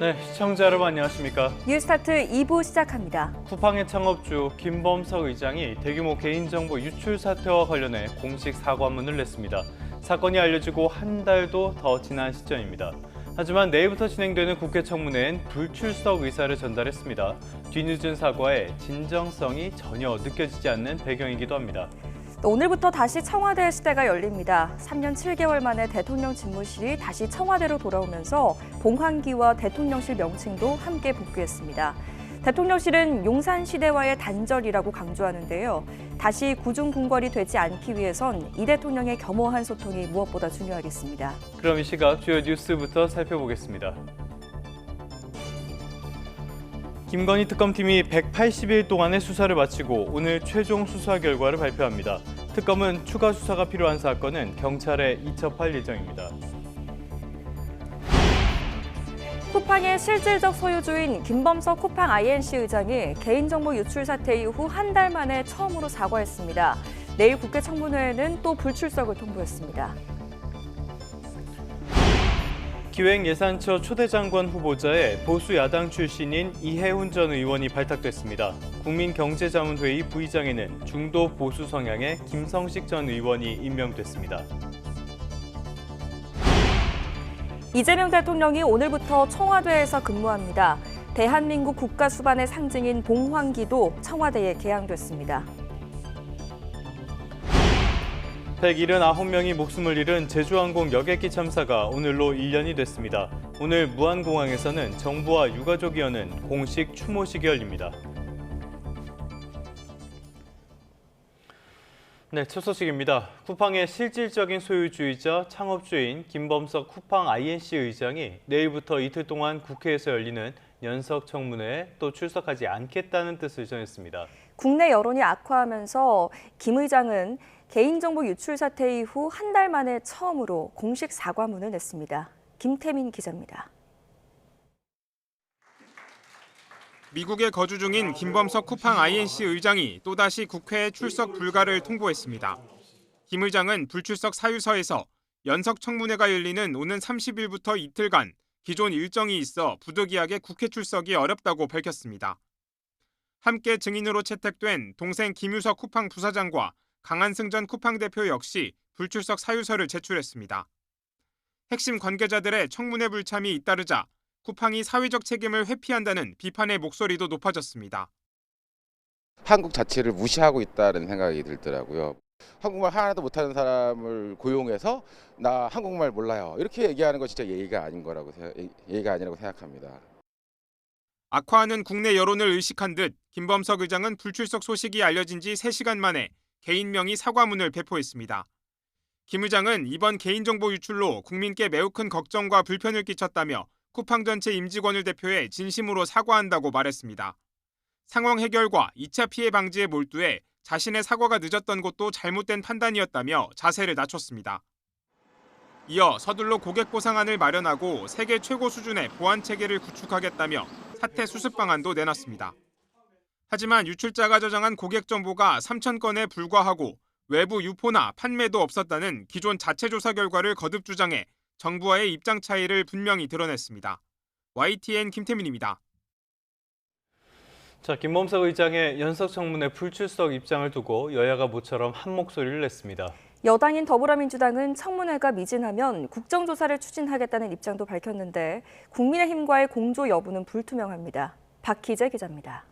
네, 시청자 여러분 안녕하십니까? 뉴스타트 2부 시작합니다. 쿠팡의 창업주 김범석 의장이 대규모 개인정보 유출 사태와 관련해 공식 사과문을 냈습니다. 사건이 알려지고 한 달도 더 지난 시점입니다. 하지만 내일부터 진행되는 국회 청문회엔 불출석 의사를 전달했습니다. 뒤늦은 사과에 진정성이 전혀 느껴지지 않는 배경이기도 합니다. 오늘부터 다시 청와대 시대가 열립니다. 3년 7개월 만에 대통령 집무실이 다시 청와대로 돌아오면서 봉황기와 대통령실 명칭도 함께 복귀했습니다. 대통령실은 용산시대와의 단절이라고 강조하는데요. 다시 구중궁궐이 되지 않기 위해선 이 대통령의 겸허한 소통이 무엇보다 중요하겠습니다. 그럼 이 시각 주요 뉴스부터 살펴보겠습니다. 김건희 특검팀이 180일 동안의 수사를 마치고 오늘 최종 수사 결과를 발표합니다. 특검은 추가 수사가 필요한 사건은 경찰에 이첩할 예정입니다. 쿠팡의 실질적 소유주인 김범석 쿠팡 INC 의장이 개인정보 유출 사태 이후 한 달 만에 처음으로 사과했습니다. 내일 국회 청문회에는 또 불출석을 통보했습니다. 기획예산처 초대장관 후보자에 보수 야당 출신인 이해훈 전 의원이 발탁됐습니다. 국민경제자문회의 부의장에는 중도 보수 성향의 김성식 전 의원이 임명됐습니다. 이재명 대통령이 오늘부터 청와대에서 근무합니다. 대한민국 국가 수반의 상징인 봉황기도 청와대에 개항됐습니다. 179명이 목숨을 잃은 제주항공 여객기 참사가 오늘로 1년이 됐습니다. 오늘 무안공항에서는 정부와 유가족이 여는 공식 추모식이 열립니다. 네, 첫 소식입니다. 쿠팡의 실질적인 소유주이자 창업주인 김범석 쿠팡 INC 의장이 내일부터 이틀 동안 국회에서 열리는 연석 청문회에 또 출석하지 않겠다는 뜻을 전했습니다. 국내 여론이 악화하면서 김 의장은 개인정보 유출 사태 이후 한 달 만에 처음으로 공식 사과문을 냈습니다. 김태민 기자입니다. 미국에 거주 중인 김범석 쿠팡 INC 의장이 또다시 국회에 출석 불가를 통보했습니다. 김 의장은 불출석 사유서에서 연석 청문회가 열리는 오는 30일부터 이틀간 기존 일정이 있어 부득이하게 국회 출석이 어렵다고 밝혔습니다. 함께 증인으로 채택된 동생 김유석 쿠팡 부사장과 강한승 전 쿠팡 대표 역시 불출석 사유서를 제출했습니다. 핵심 관계자들의 청문회 불참이 잇따르자 쿠팡이 사회적 책임을 회피한다는 비판의 목소리도 높아졌습니다. 한국 자체를 무시하고 있다는 생각이 들더라고요. 한국말 하나도 못하는 사람을 고용해서 나 한국말 몰라요. 이렇게 얘기하는 거 진짜 예의가 아니라고 생각합니다. 악화하는 국내 여론을 의식한 듯 김범석 의장은 불출석 소식이 알려진 지 3시간 만에 개인 명의 사과문을 배포했습니다. 김 의장은 이번 개인정보 유출로 국민께 매우 큰 걱정과 불편을 끼쳤다며 쿠팡 전체 임직원을 대표해 진심으로 사과한다고 말했습니다. 상황 해결과 2차 피해 방지에 몰두해 자신의 사과가 늦었던 것도 잘못된 판단이었다며 자세를 낮췄습니다. 이어 서둘러 고객 보상안을 마련하고 세계 최고 수준의 보안 체계를 구축하겠다며 사태 수습 방안도 내놨습니다. 하지만 유출자가 저장한 고객 정보가 3천 건에 불과하고 외부 유포나 판매도 없었다는 기존 자체 조사 결과를 거듭 주장해 정부와의 입장 차이를 분명히 드러냈습니다. YTN 김태민입니다. 자, 김범석 의장의 연석 청문회 불출석 입장을 두고 여야가 모처럼 한 목소리를 냈습니다. 여당인 더불어민주당은 청문회가 미진하면 국정조사를 추진하겠다는 입장도 밝혔는데 국민의힘과의 공조 여부는 불투명합니다. 박희재 기자입니다.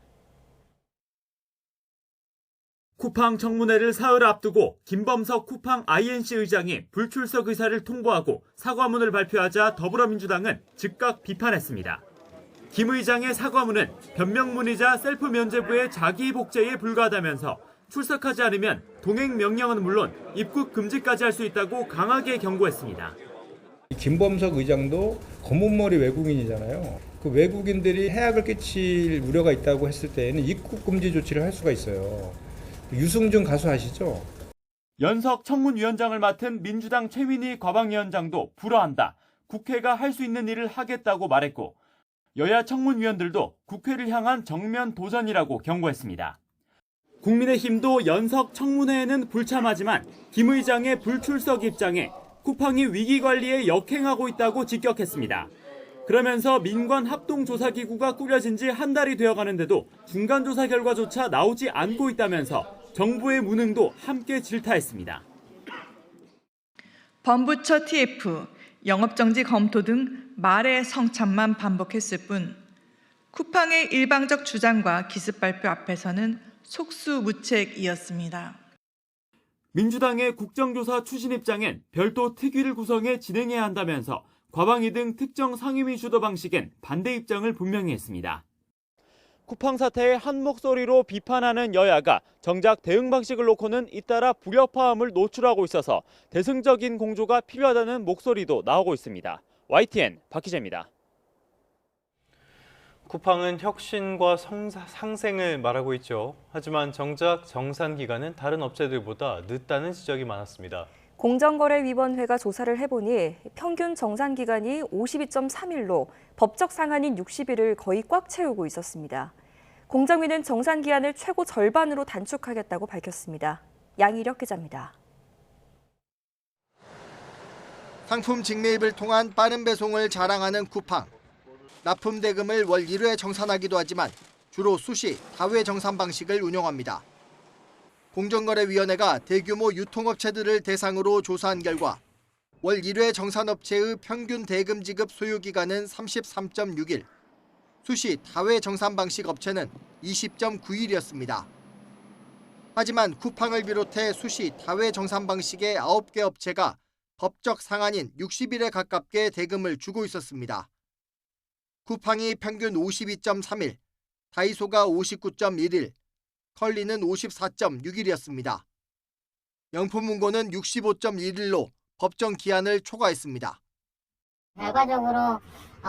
쿠팡 청문회를 사흘 앞두고 김범석 쿠팡 INC 의장이 불출석 의사를 통보하고 사과문을 발표하자 더불어민주당은 즉각 비판했습니다. 김 의장의 사과문은 변명문이자 셀프 면죄부의 자기 복제에 불과하다면서 출석하지 않으면 동행 명령은 물론 입국 금지까지 할 수 있다고 강하게 경고했습니다. 김범석 의장도 검은머리 외국인이잖아요. 그 외국인들이 해악을 끼칠 우려가 있다고 했을 때에는 입국 금지 조치를 할 수가 있어요. 유승준 가수 아시죠? 연석 청문위원장을 맡은 민주당 최민희 과방위원장도 불허한다. 국회가 할 수 있는 일을 하겠다고 말했고 여야 청문위원들도 국회를 향한 정면 도전이라고 경고했습니다. 국민의힘도 연석 청문회에는 불참하지만 김 의장의 불출석 입장에 쿠팡이 위기관리에 역행하고 있다고 직격했습니다. 그러면서 민관 합동조사기구가 꾸려진 지 한 달이 되어가는데도 중간조사 결과조차 나오지 않고 있다면서 정부의 무능도 함께 질타했습니다. 범부처 TF, 영업정지 검토 등 말의 성찬만 반복했을 뿐 쿠팡의 일방적 주장과 기습 발표 앞에서는 속수무책이었습니다. 민주당의 국정조사 추진 입장엔 별도 특위를 구성해 진행해야 한다면서 과방위 등 특정 상임위 주도 방식엔 반대 입장을 분명히 했습니다. 쿠팡 사태에 한 목소리로 비판하는 여야가 정작 대응 방식을 놓고는 잇따라 불협화음을 노출하고 있어서 대승적인 공조가 필요하다는 목소리도 나오고 있습니다. YTN 박희재입니다. 쿠팡은 혁신과 상생을 말하고 있죠. 하지만 정작 정산 기간은 다른 업체들보다 늦다는 지적이 많았습니다. 공정거래위원회가 조사를 해보니 평균 정산 기간이 52.3일로 법적 상한인 60일을 거의 꽉 채우고 있었습니다. 공정위는 정산 기한을 최고 절반으로 단축하겠다고 밝혔습니다. 양희력 기자입니다. 상품 직매입을 통한 빠른 배송을 자랑하는 쿠팡. 납품 대금을 월 1회 정산하기도 하지만 주로 수시, 다회 정산 방식을 운영합니다. 공정거래위원회가 대규모 유통업체들을 대상으로 조사한 결과 월 1회 정산업체의 평균 대금 지급 소요기간은 33.6일, 수시, 다회 정산 방식 업체는 20.9일이었습니다. 하지만 쿠팡을 비롯해 수시, 다회 정산 방식의 9개 업체가 법적 상한인 60일에 가깝게 대금을 주고 있었습니다. 쿠팡이 평균 52.3일, 다이소가 59.1일, 컬리는 54.6일이었습니다. 명품문고는 65.1일로 법정 기한을 초과했습니다. 결과적으로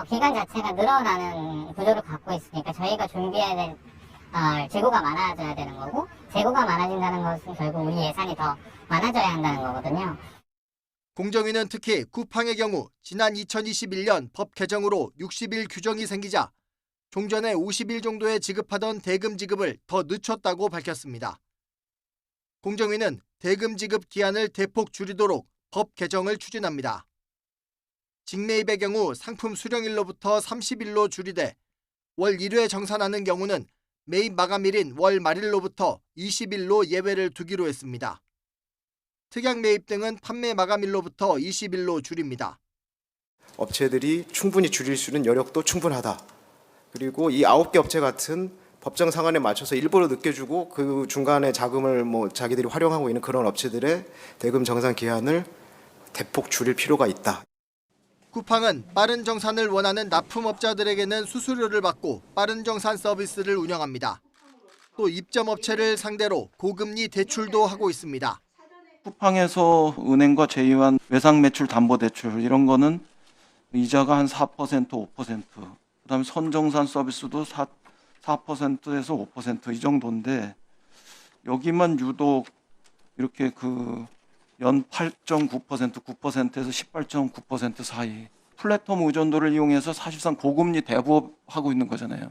기간 자체가 늘어나는 구조를 갖고 있으니까 저희가 준비해야 될 재고가 많아져야 되는 거고, 재고가 많아진다는 것은 결국 우리 예산이 더 많아져야 한다는 거거든요. 공정위는 특히 쿠팡의 경우 지난 2021년 법 개정으로 60일 규정이 생기자 종전에 50일 정도에 지급하던 대금 지급을 더 늦췄다고 밝혔습니다. 공정위는 대금 지급 기한을 대폭 줄이도록 법 개정을 추진합니다. 직매입의 경우 상품 수령일로부터 30일로 줄이되 월 1회 정산하는 경우는 매입 마감일인 월 말일로부터 20일로 예외를 두기로 했습니다. 특약 매입 등은 판매 마감일로부터 20일로 줄입니다. 업체들이 충분히 줄일 수 있는 여력도 충분하다. 그리고 이 9개 업체 같은 법정 상한에 맞춰서 일부러 늦게 주고 그 중간에 자금을 자기들이 활용하고 있는 그런 업체들의 대금 정산 기한을 대폭 줄일 필요가 있다. 쿠팡은 빠른 정산을 원하는 납품업자들에게는 수수료를 받고 빠른 정산 서비스를 운영합니다. 또 입점업체를 상대로 고금리 대출도 하고 있습니다. 쿠팡에서 은행과 제휴한 외상매출담보대출 이런 거는 이자가 한 4%, 5%, 그다음에 선정산 서비스도 4%에서 5% 이 정도인데 여기만 유독 이렇게 연 8.9%, 9%에서 18.9% 사이 플랫폼 의존도를 이용해서 사실상 고금리 대부업하고 있는 거잖아요.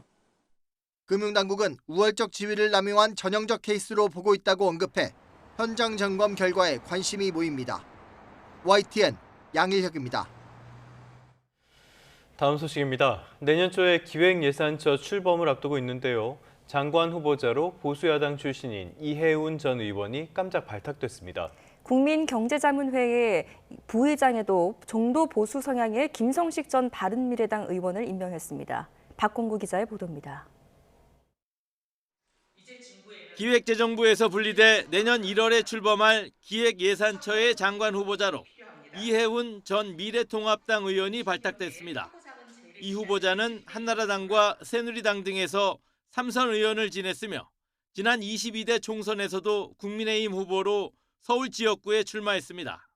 금융당국은 우월적 지위를 남용한 전형적 케이스로 보고 있다고 언급해 현장 점검 결과에 관심이 모입니다. YTN 양일혁입니다. 다음 소식입니다. 내년 초에 기획예산처 출범을 앞두고 있는데요. 장관 후보자로 보수야당 출신인 이해운 전 의원이 깜짝 발탁됐습니다. 국민경제자문회의 부의장에도 중도 보수 성향의 김성식 전 바른미래당 의원을 임명했습니다. 박공구 기자의 보도입니다. 기획재정부에서 분리돼 내년 1월에 출범할 기획예산처의 장관 후보자로 이해운 전 미래통합당 의원이 발탁됐습니다. 이 후보자는 한나라당과 새누리당 등에서 3선 의원을 지냈으며 지난 22대 총선에서도 국민의힘 후보로 서울 지역구에 출마했습니다.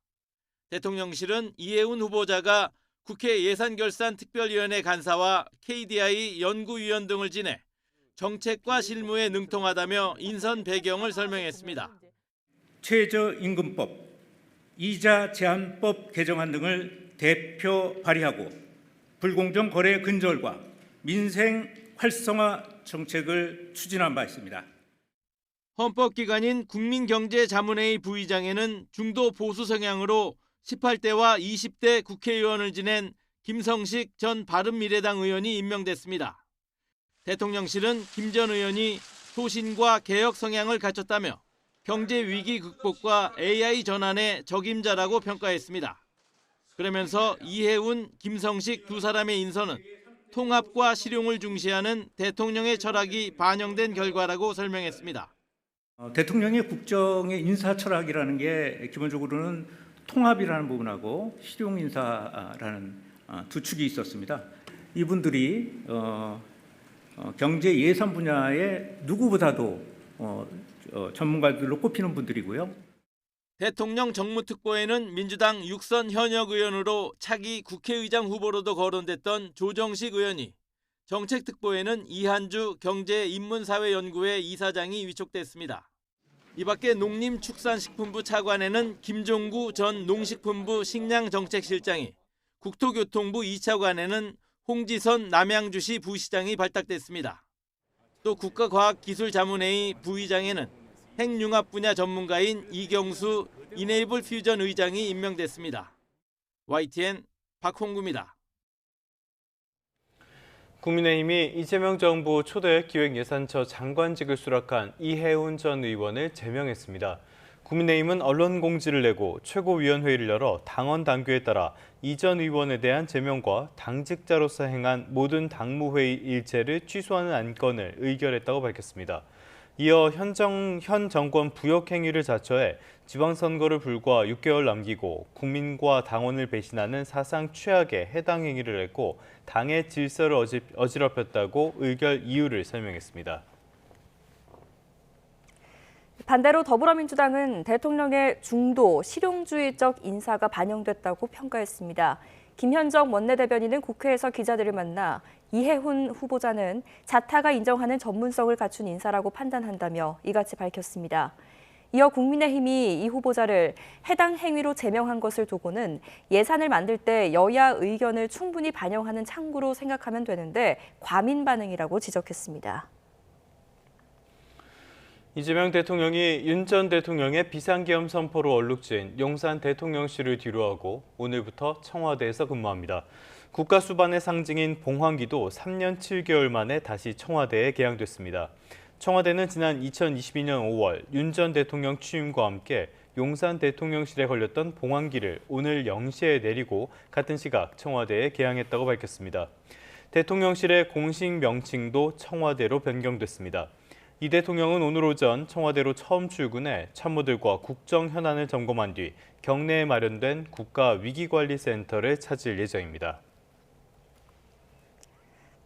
대통령실은 이해운 후보자가 국회 예산결산특별위원회 간사와 KDI 연구위원 등을 지내 정책과 실무에 능통하다며 인선 배경을 설명했습니다. 최저임금법, 이자 제한법 개정안 등을 대표 발의하고 불공정 거래 근절과 민생 활성화 정책을 추진한 바 있습니다. 헌법기관인 국민경제자문회의 부의장에는 중도 보수 성향으로 18대와 20대 국회의원을 지낸 김성식 전 바른미래당 의원이 임명됐습니다. 대통령실은 김 전 의원이 소신과 개혁 성향을 갖췄다며 경제 위기 극복과 AI 전환의 적임자라고 평가했습니다. 그러면서 이해운, 김성식 두 사람의 인선은 통합과 실용을 중시하는 대통령의 철학이 반영된 결과라고 설명했습니다. 대통령의 국정의 인사 철학이라는 게 기본적으로는 통합이라는 부분하고 실용 인사라는 두 축이 있었습니다. 이분들이 경제 예산 분야에 누구보다도 전문가들로 꼽히는 분들이고요. 대통령 정무특보에는 민주당 육선 현역 의원으로 차기 국회의장 후보로도 거론됐던 조정식 의원이, 정책특보에는 이한주 경제인문사회연구회 이사장이 위촉됐습니다. 이 밖에 농림축산식품부 차관에는 김종구 전 농식품부 식량정책실장이, 국토교통부 2차관에는 홍지선 남양주시 부시장이 발탁됐습니다. 또 국가과학기술자문회의 부의장에는 핵융합 분야 전문가인 이경수 이네이블 퓨전 의장이 임명됐습니다. YTN 박홍구입니다. 국민의힘이 이재명 정부 초대 기획예산처 장관직을 수락한 이해운 전 의원을 제명했습니다. 국민의힘은 언론 공지를 내고 최고위원회의를 열어 당원 당규에 따라 이 전 의원에 대한 제명과 당직자로서 행한 모든 당무회의 일체를 취소하는 안건을 의결했다고 밝혔습니다. 이어 현 정권 부역 행위를 자처해 지방선거를 불과 6개월 남기고 국민과 당원을 배신하는 사상 최악의 해당 행위를 했고 당의 질서를 어지럽혔다고 의결 이유를 설명했습니다. 반대로 더불어민주당은 대통령의 중도 실용주의적 인사가 반영됐다고 평가했습니다. 김현정 원내대변인은 국회에서 기자들을 만나 이해훈 후보자는 자타가 인정하는 전문성을 갖춘 인사라고 판단한다며 이같이 밝혔습니다. 이어 국민의힘이 이 후보자를 해당 행위로 제명한 것을 두고는 예산을 만들 때 여야 의견을 충분히 반영하는 창구로 생각하면 되는데 과민 반응이라고 지적했습니다. 이재명 대통령이 윤 전 대통령의 비상계엄 선포로 얼룩진 용산 대통령실을 뒤로하고 오늘부터 청와대에서 근무합니다. 국가 수반의 상징인 봉황기도 3년 7개월 만에 다시 청와대에 개항됐습니다. 청와대는 지난 2022년 5월 윤 전 대통령 취임과 함께 용산 대통령실에 걸렸던 봉황기를 오늘 0시에 내리고 같은 시각 청와대에 개항했다고 밝혔습니다. 대통령실의 공식 명칭도 청와대로 변경됐습니다. 이 대통령은 오늘 오전 청와대로 처음 출근해 참모들과 국정 현안을 점검한 뒤 경내에 마련된 국가위기관리센터를 찾을 예정입니다.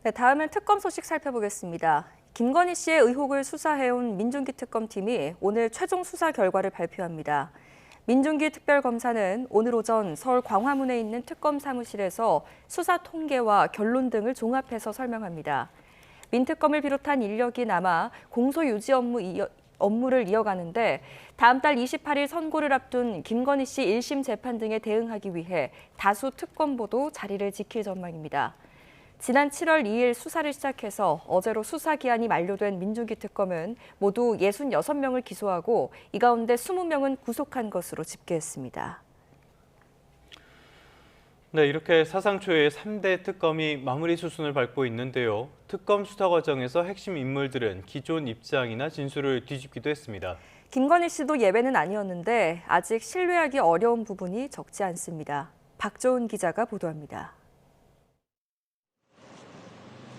네, 다음은 특검 소식 살펴보겠습니다. 김건희 씨의 의혹을 수사해온 민중기 특검팀이 오늘 최종 수사 결과를 발표합니다. 민중기 특별검사는 오늘 오전 서울 광화문에 있는 특검 사무실에서 수사 통계와 결론 등을 종합해서 설명합니다. 민특검을 비롯한 인력이 남아 공소 유지 업무를 이어가는데 다음 달 28일 선고를 앞둔 김건희 씨 1심 재판 등에 대응하기 위해 다수 특검보도 자리를 지킬 전망입니다. 지난 7월 2일 수사를 시작해서 어제로 수사 기한이 만료된 민중기 특검은 모두 66명을 기소하고 이 가운데 20명은 구속한 것으로 집계했습니다. 네, 이렇게 사상 초유의 3대 특검이 마무리 수순을 밟고 있는데요. 특검 수사 과정에서 핵심 인물들은 기존 입장이나 진술을 뒤집기도 했습니다. 김건희 씨도 예외는 아니었는데 아직 신뢰하기 어려운 부분이 적지 않습니다. 박조은 기자가 보도합니다.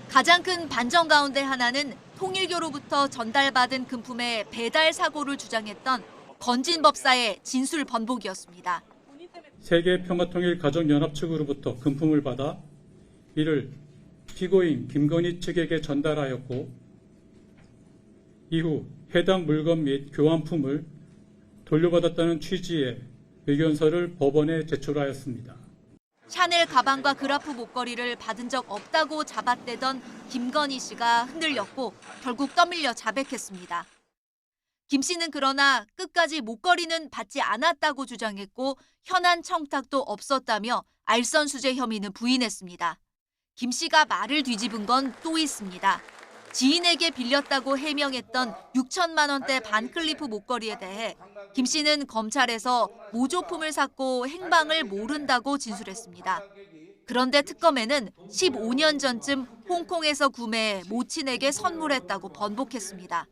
가장 큰 반전 가운데 하나는 통일교로부터 전달받은 금품의 배달 사고를 주장했던 건진 법사의 진술 번복이었습니다. 세계평화통일가족연합 측으로부터 금품을 받아 이를 피고인 김건희 측에게 전달하였고 이후 해당 물건 및 교환품을 돌려받았다는 취지의 의견서를 법원에 제출하였습니다. 샤넬 가방과 그라프 목걸이를 받은 적 없다고 잡아떼던 김건희 씨가 흔들렸고 결국 떠밀려 자백했습니다. 김 씨는 그러나 끝까지 목걸이는 받지 않았다고 주장했고 현안 청탁도 없었다며 알선수재 혐의는 부인했습니다. 김 씨가 말을 뒤집은 건 또 있습니다. 지인에게 빌렸다고 해명했던 6천만 원대 반클리프 목걸이에 대해 김 씨는 검찰에서 모조품을 샀고 행방을 모른다고 진술했습니다. 그런데 특검에는 15년 전쯤 홍콩에서 구매해 모친에게 선물했다고 번복했습니다.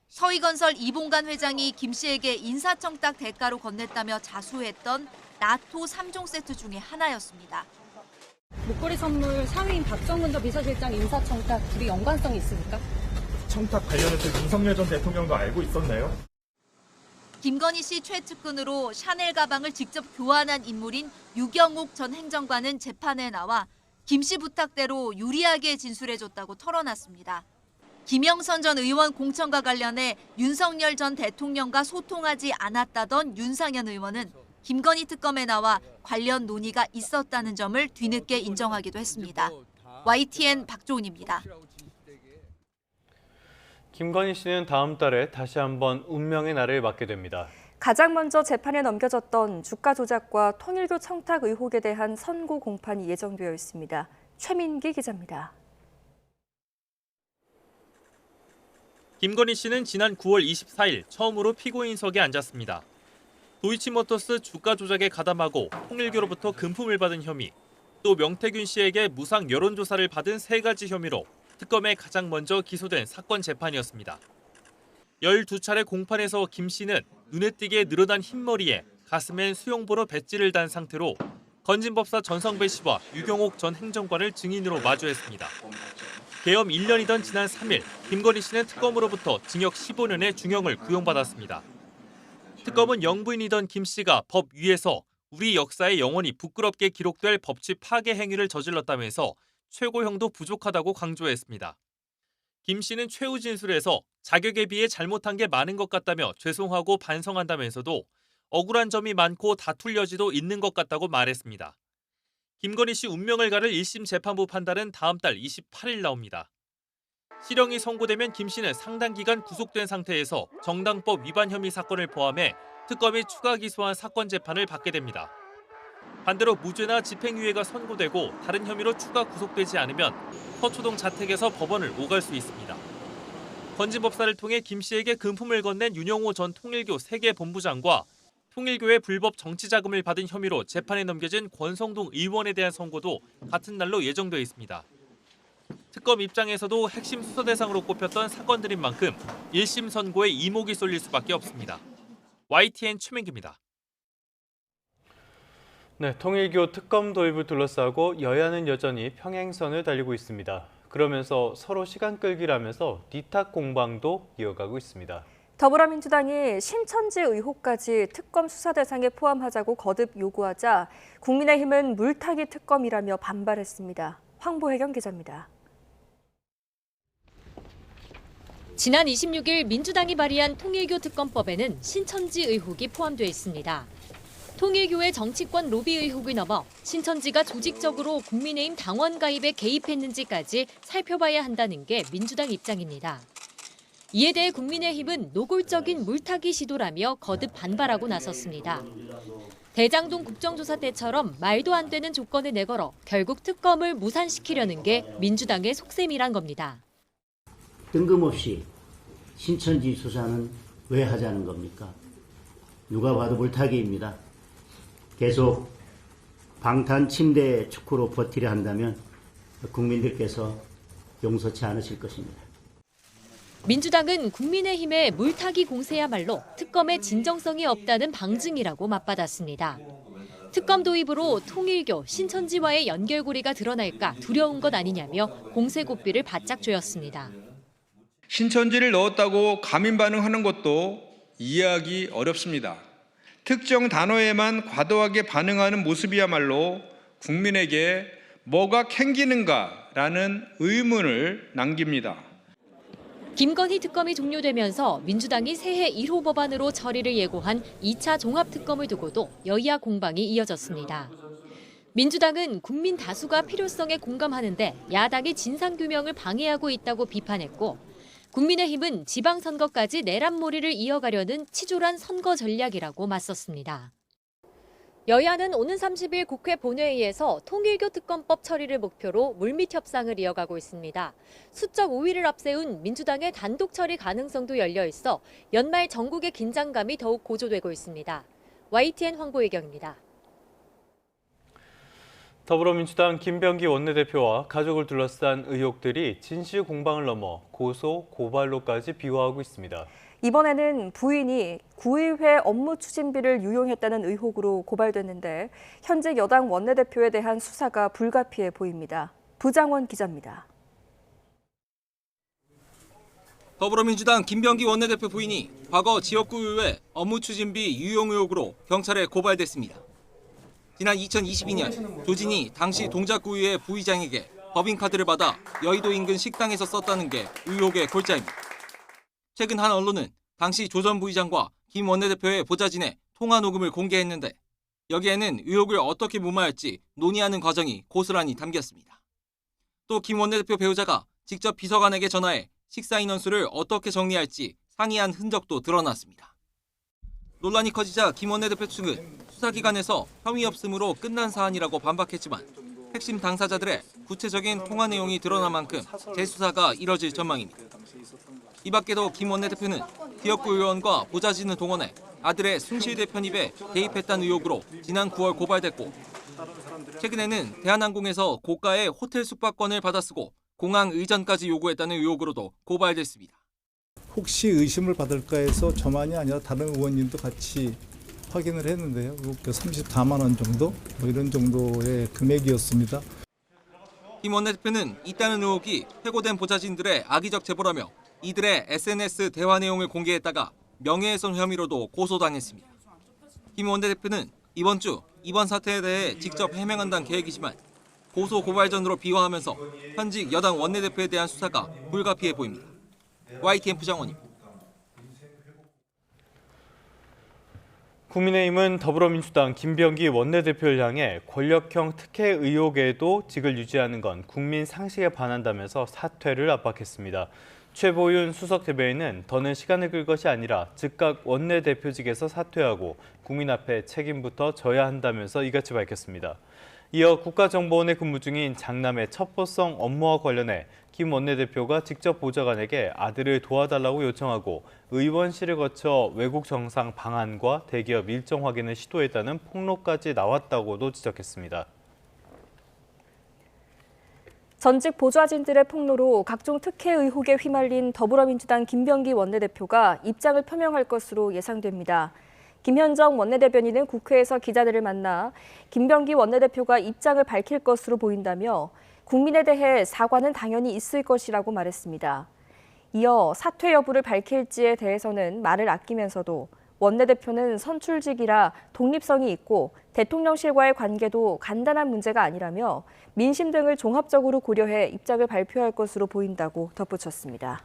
서희건설 이봉관 회장이 김 씨에게 인사청탁 대가로 건넸다며 자수했던 나토 3종 세트 중에 하나였습니다. 목걸이 선물 상위인 박정근 전 비서실장 인사청탁 둘이 연관성이 있습니까? 청탁 관련해서 윤석열 전 대통령도 알고 있었나요? 김건희 씨 최측근으로 샤넬 가방을 직접 교환한 인물인 유경옥 전 행정관은 재판에 나와 김 씨 부탁대로 유리하게 진술해줬다고 털어놨습니다. 김영선 전 의원 공천과 관련해 윤석열 전 대통령과 소통하지 않았다던 윤상현 의원은 김건희 특검에 나와 관련 논의가 있었다는 점을 뒤늦게 인정하기도 했습니다. YTN 박조은입니다. 김건희 씨는 다음 달에 다시 한번 운명의 날을 맞게 됩니다. 가장 먼저 재판에 넘겨졌던 주가 조작과 통일교 청탁 의혹에 대한 선고 공판이 예정되어 있습니다. 최민기 기자입니다. 김건희 씨는 지난 9월 24일 처음으로 피고인석에 앉았습니다. 도이치모터스 주가 조작에 가담하고 통일교로부터 금품을 받은 혐의, 또 명태균 씨에게 무상 여론조사를 받은 3가지 혐의로 특검에 가장 먼저 기소된 사건 재판이었습니다. 12차례 공판에서 김 씨는 눈에 띄게 늘어난 흰머리에 가슴엔 수용보로 배지를 단 상태로 건진법사 전성배 씨와 유경옥 전 행정관을 증인으로 마주했습니다. 계엄 1년이던 지난 3일, 김건희 씨는 특검으로부터 징역 15년의 중형을 구형받았습니다. 특검은 영부인이던 김 씨가 법 위에서 우리 역사에 영원히 부끄럽게 기록될 법치 파괴 행위를 저질렀다면서 최고형도 부족하다고 강조했습니다. 김 씨는 최후 진술에서 자격에 비해 잘못한 게 많은 것 같다며 죄송하고 반성한다면서도 억울한 점이 많고 다툴 여지도 있는 것 같다고 말했습니다. 김건희 씨 운명을 가를 1심 재판부 판단은 다음 달 28일 나옵니다. 실형이 선고되면 김 씨는 상당 기간 구속된 상태에서 정당법 위반 혐의 사건을 포함해 특검이 추가 기소한 사건 재판을 받게 됩니다. 반대로 무죄나 집행유예가 선고되고 다른 혐의로 추가 구속되지 않으면 서초동 자택에서 법원을 오갈 수 있습니다. 건진법사를 통해 김 씨에게 금품을 건넨 윤영호 전 통일교 세계본부장과 통일교의 불법 정치자금을 받은 혐의로 재판에 넘겨진 권성동 의원에 대한 선고도 같은 날로 예정돼 있습니다. 특검 입장에서도 핵심 수사 대상으로 꼽혔던 사건들인 만큼 1심 선고에 이목이 쏠릴 수밖에 없습니다. YTN 최민기입니다. 네, 통일교 특검 도입을 둘러싸고 여야는 여전히 평행선을 달리고 있습니다. 그러면서 서로 시간 끌기라면서 니탁 공방도 이어가고 있습니다. 더불어민주당이 신천지 의혹까지 특검 수사 대상에 포함하자고 거듭 요구하자 국민의힘은 물타기 특검이라며 반발했습니다. 황보혜경 기자입니다. 지난 26일 민주당이 발의한 통일교 특검법에는 신천지 의혹이 포함되어 있습니다. 통일교의 정치권 로비 의혹을 넘어 신천지가 조직적으로 국민의힘 당원 가입에 개입했는지까지 살펴봐야 한다는 게 민주당 입장입니다. 이에 대해 국민의힘은 노골적인 물타기 시도라며 거듭 반발하고 나섰습니다. 대장동 국정조사 때처럼 말도 안 되는 조건을 내걸어 결국 특검을 무산시키려는 게 민주당의 속셈이란 겁니다. 뜬금없이 신천지 수사는 왜 하자는 겁니까? 누가 봐도 물타기입니다. 계속 방탄 침대 축구로 버티려 한다면 국민들께서 용서치 않으실 것입니다. 민주당은 국민의힘의 물타기 공세야말로 특검의 진정성이 없다는 방증이라고 맞받았습니다. 특검 도입으로 통일교, 신천지와의 연결고리가 드러날까 두려운 것 아니냐며 공세 고삐를 바짝 조였습니다. 신천지를 넣었다고 가민 반응하는 것도 이해하기 어렵습니다. 특정 단어에만 과도하게 반응하는 모습이야말로 국민에게 뭐가 캥기는가라는 의문을 남깁니다. 김건희 특검이 종료되면서 민주당이 새해 1호 법안으로 처리를 예고한 2차 종합특검을 두고도 여야 공방이 이어졌습니다. 민주당은 국민 다수가 필요성에 공감하는데 야당이 진상규명을 방해하고 있다고 비판했고, 국민의힘은 지방선거까지 내란몰이를 이어가려는 치졸한 선거 전략이라고 맞섰습니다. 여야는 오는 30일 국회 본회의에서 통일교 특검법 처리를 목표로 물밑 협상을 이어가고 있습니다. 수적 우위를 앞세운 민주당의 단독 처리 가능성도 열려 있어 연말 전국의 긴장감이 더욱 고조되고 있습니다. YTN 황보혜경입니다. 더불어민주당 김병기 원내대표와 가족을 둘러싼 의혹들이 진실 공방을 넘어 고소, 고발로까지 비화하고 있습니다. 이번에는 부인이 구의회 업무 추진비를 유용했다는 의혹으로 고발됐는데 현재 여당 원내대표에 대한 수사가 불가피해 보입니다. 부장원 기자입니다. 더불어민주당 김병기 원내대표 부인이 과거 지역구 의회 업무 추진비 유용 의혹으로 경찰에 고발됐습니다. 지난 2022년 조진이 당시 동작구의회 부의장에게 법인카드를 받아 여의도 인근 식당에서 썼다는 게 의혹의 골자입니다. 최근 한 언론은 당시 조 전 부의장과 김 원내대표의 보좌진의 통화 녹음을 공개했는데 여기에는 의혹을 어떻게 무마할지 논의하는 과정이 고스란히 담겼습니다. 또 김 원내대표 배우자가 직접 비서관에게 전화해 식사 인원수를 어떻게 정리할지 상의한 흔적도 드러났습니다. 논란이 커지자 김 원내대표 측은 수사기관에서 혐의 없음으로 끝난 사안이라고 반박했지만 핵심 당사자들의 구체적인 통화 내용이 드러난 만큼 재수사가 이뤄질 전망입니다. 이 밖에도 김 원내대표는 지역구 의원과 보좌진을 동원해 아들의 숭실대 편입에 개입했다는 의혹으로 지난 9월 고발됐고 최근에는 대한항공에서 고가의 호텔 숙박권을 받아쓰고 공항 의전까지 요구했다는 의혹으로도 고발됐습니다. 혹시 의심을 받을까 해서 저만이 아니라 다른 의원님도 같이 확인을 했는데요. 34만 원 정도? 이런 정도의 금액이었습니다. 김 원내대표는 이따는 의혹이 해고된 보좌진들의 악의적 제보라며 이들의 SNS 대화 내용을 공개했다가 명예훼손 혐의로도 고소당했습니다. 김 원내대표는 이번 주 이번 사태에 대해 직접 해명한다는 계획이지만 고소 고발전으로 비화하면서 현직 여당 원내대표에 대한 수사가 불가피해 보입니다. YTN 부장원입니다. 국민의힘은 더불어민주당 김병기 원내대표를 향해 권력형 특혜 의혹에도 직을 유지하는 건 국민 상식에 반한다면서 사퇴를 압박했습니다. 최보윤 수석 대변인은 더는 시간을 끌 것이 아니라 즉각 원내대표직에서 사퇴하고 국민 앞에 책임부터 져야 한다면서 이같이 밝혔습니다. 이어 국가정보원에 근무 중인 장남의 첩보성 업무와 관련해 김 원내대표가 직접 보좌관에게 아들을 도와달라고 요청하고 의원실을 거쳐 외국 정상 방한과 대기업 일정 확인을 시도했다는 폭로까지 나왔다고도 지적했습니다. 전직 보좌진들의 폭로로 각종 특혜 의혹에 휘말린 더불어민주당 김병기 원내대표가 입장을 표명할 것으로 예상됩니다. 김현정 원내대변인은 국회에서 기자들을 만나 김병기 원내대표가 입장을 밝힐 것으로 보인다며 국민에 대해 사과는 당연히 있을 것이라고 말했습니다. 이어 사퇴 여부를 밝힐지에 대해서는 말을 아끼면서도 원내대표는 선출직이라 독립성이 있고 대통령실과의 관계도 간단한 문제가 아니라며 민심 등을 종합적으로 고려해 입장을 발표할 것으로 보인다고 덧붙였습니다.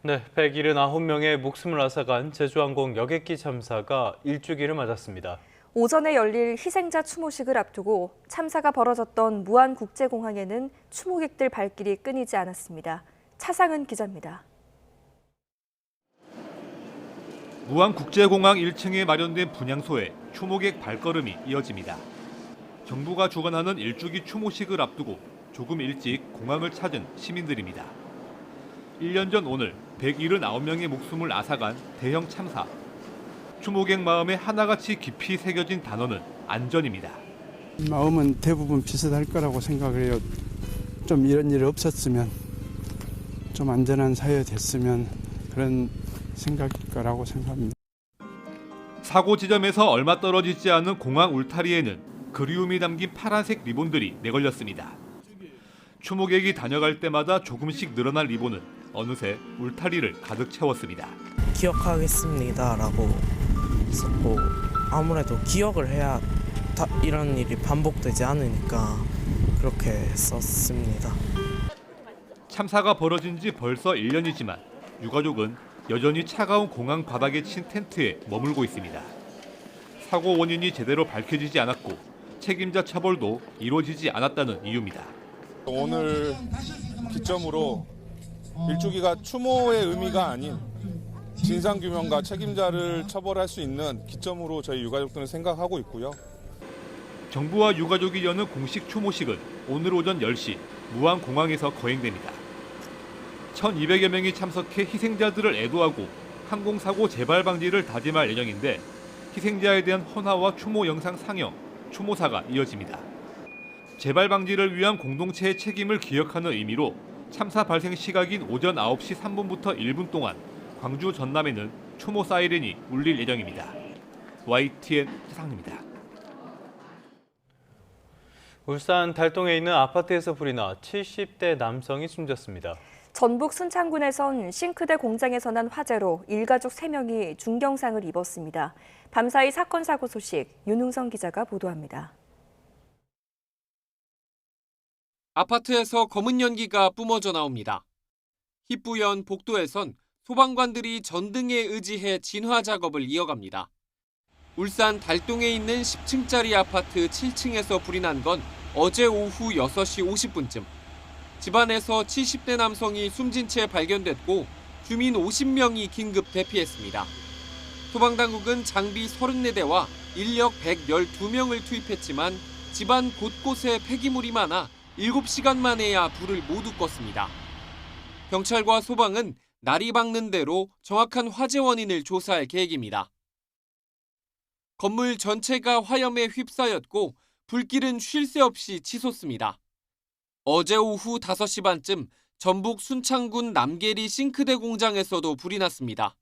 네, 179명의 목숨을 앗아간 제주항공 여객기 참사가 일주기를 맞았습니다. 오전에 열릴 희생자 추모식을 앞두고 참사가 벌어졌던 무안국제공항에는 추모객들 발길이 끊이지 않았습니다. 차상은 기자입니다. 무안국제공항 1층에 마련된 분향소에 추모객 발걸음이 이어집니다. 정부가 주관하는 일주기 추모식을 앞두고 조금 일찍 공항을 찾은 시민들입니다. 1년 전 오늘 179명의 목숨을 앗아간 대형 참사. 추모객 마음에 하나같이 깊이 새겨진 단어는 안전입니다. 마음은 대부분 비슷할 거라고 생각을 해요. 좀 이런 일이 없었으면, 좀 안전한 사회가 됐으면 그런 생각일 거라고 생각합니다. 사고 지점에서 얼마 떨어지지 않은 공항 울타리에는 그리움이 담긴 파란색 리본들이 내걸렸습니다. 추모객이 다녀갈 때마다 조금씩 늘어난 리본은 어느새 울타리를 가득 채웠습니다. 기억하겠습니다라고 썼고 아무래도 기억을 해야 이런 일이 반복되지 않으니까 그렇게 썼습니다. 참사가 벌어진 지 벌써 1년이지만 유가족은 여전히 차가운 공항 바닥에 친 텐트에 머물고 있습니다. 사고 원인이 제대로 밝혀지지 않았고 책임자 처벌도 이루어지지 않았다는 이유입니다. 오늘 기점으로 일주기가 추모의 의미가 아닌 진상규명과 책임자를 처벌할 수 있는 기점으로 저희 유가족들은 생각하고 있고요. 정부와 유가족이 여는 공식 추모식은 오늘 오전 10시 무안공항에서 거행됩니다. 1,200여 명이 참석해 희생자들을 애도하고 항공사고 재발 방지를 다짐할 예정인데 희생자에 대한 헌화와 추모 영상 상영, 추모사가 이어집니다. 재발 방지를 위한 공동체의 책임을 기억하는 의미로 참사 발생 시각인 오전 9시 3분부터 1분 동안 광주 전남에는 추모 사이렌이 울릴 예정입니다. YTN 최상입니다. 울산 달동에 있는 아파트에서 불이 나 70대 남성이 숨졌습니다. 전북 순창군에선 싱크대 공장에서 난 화재로 일가족 3명이 중경상을 입었습니다. 밤사이 사건 사고 소식 윤웅성 기자가 보도합니다. 아파트에서 검은 연기가 뿜어져 나옵니다. 희뿌연 복도에선 소방관들이 전등에 의지해 진화 작업을 이어갑니다. 울산 달동에 있는 10층짜리 아파트 7층에서 불이 난 건 어제 오후 6시 50분쯤. 집안에서 70대 남성이 숨진 채 발견됐고 주민 50명이 긴급 대피했습니다. 소방당국은 장비 34대와 인력 112명을 투입했지만 집안 곳곳에 폐기물이 많아 7시간 만에야 불을 모두 껐습니다. 경찰과 소방은 날이 밝는 대로 정확한 화재 원인을 조사할 계획입니다. 건물 전체가 화염에 휩싸였고 불길은 쉴 새 없이 치솟습니다. 어제 오후 5시 반쯤 전북 순창군 남계리 싱크대 공장에서도 불이 났습니다.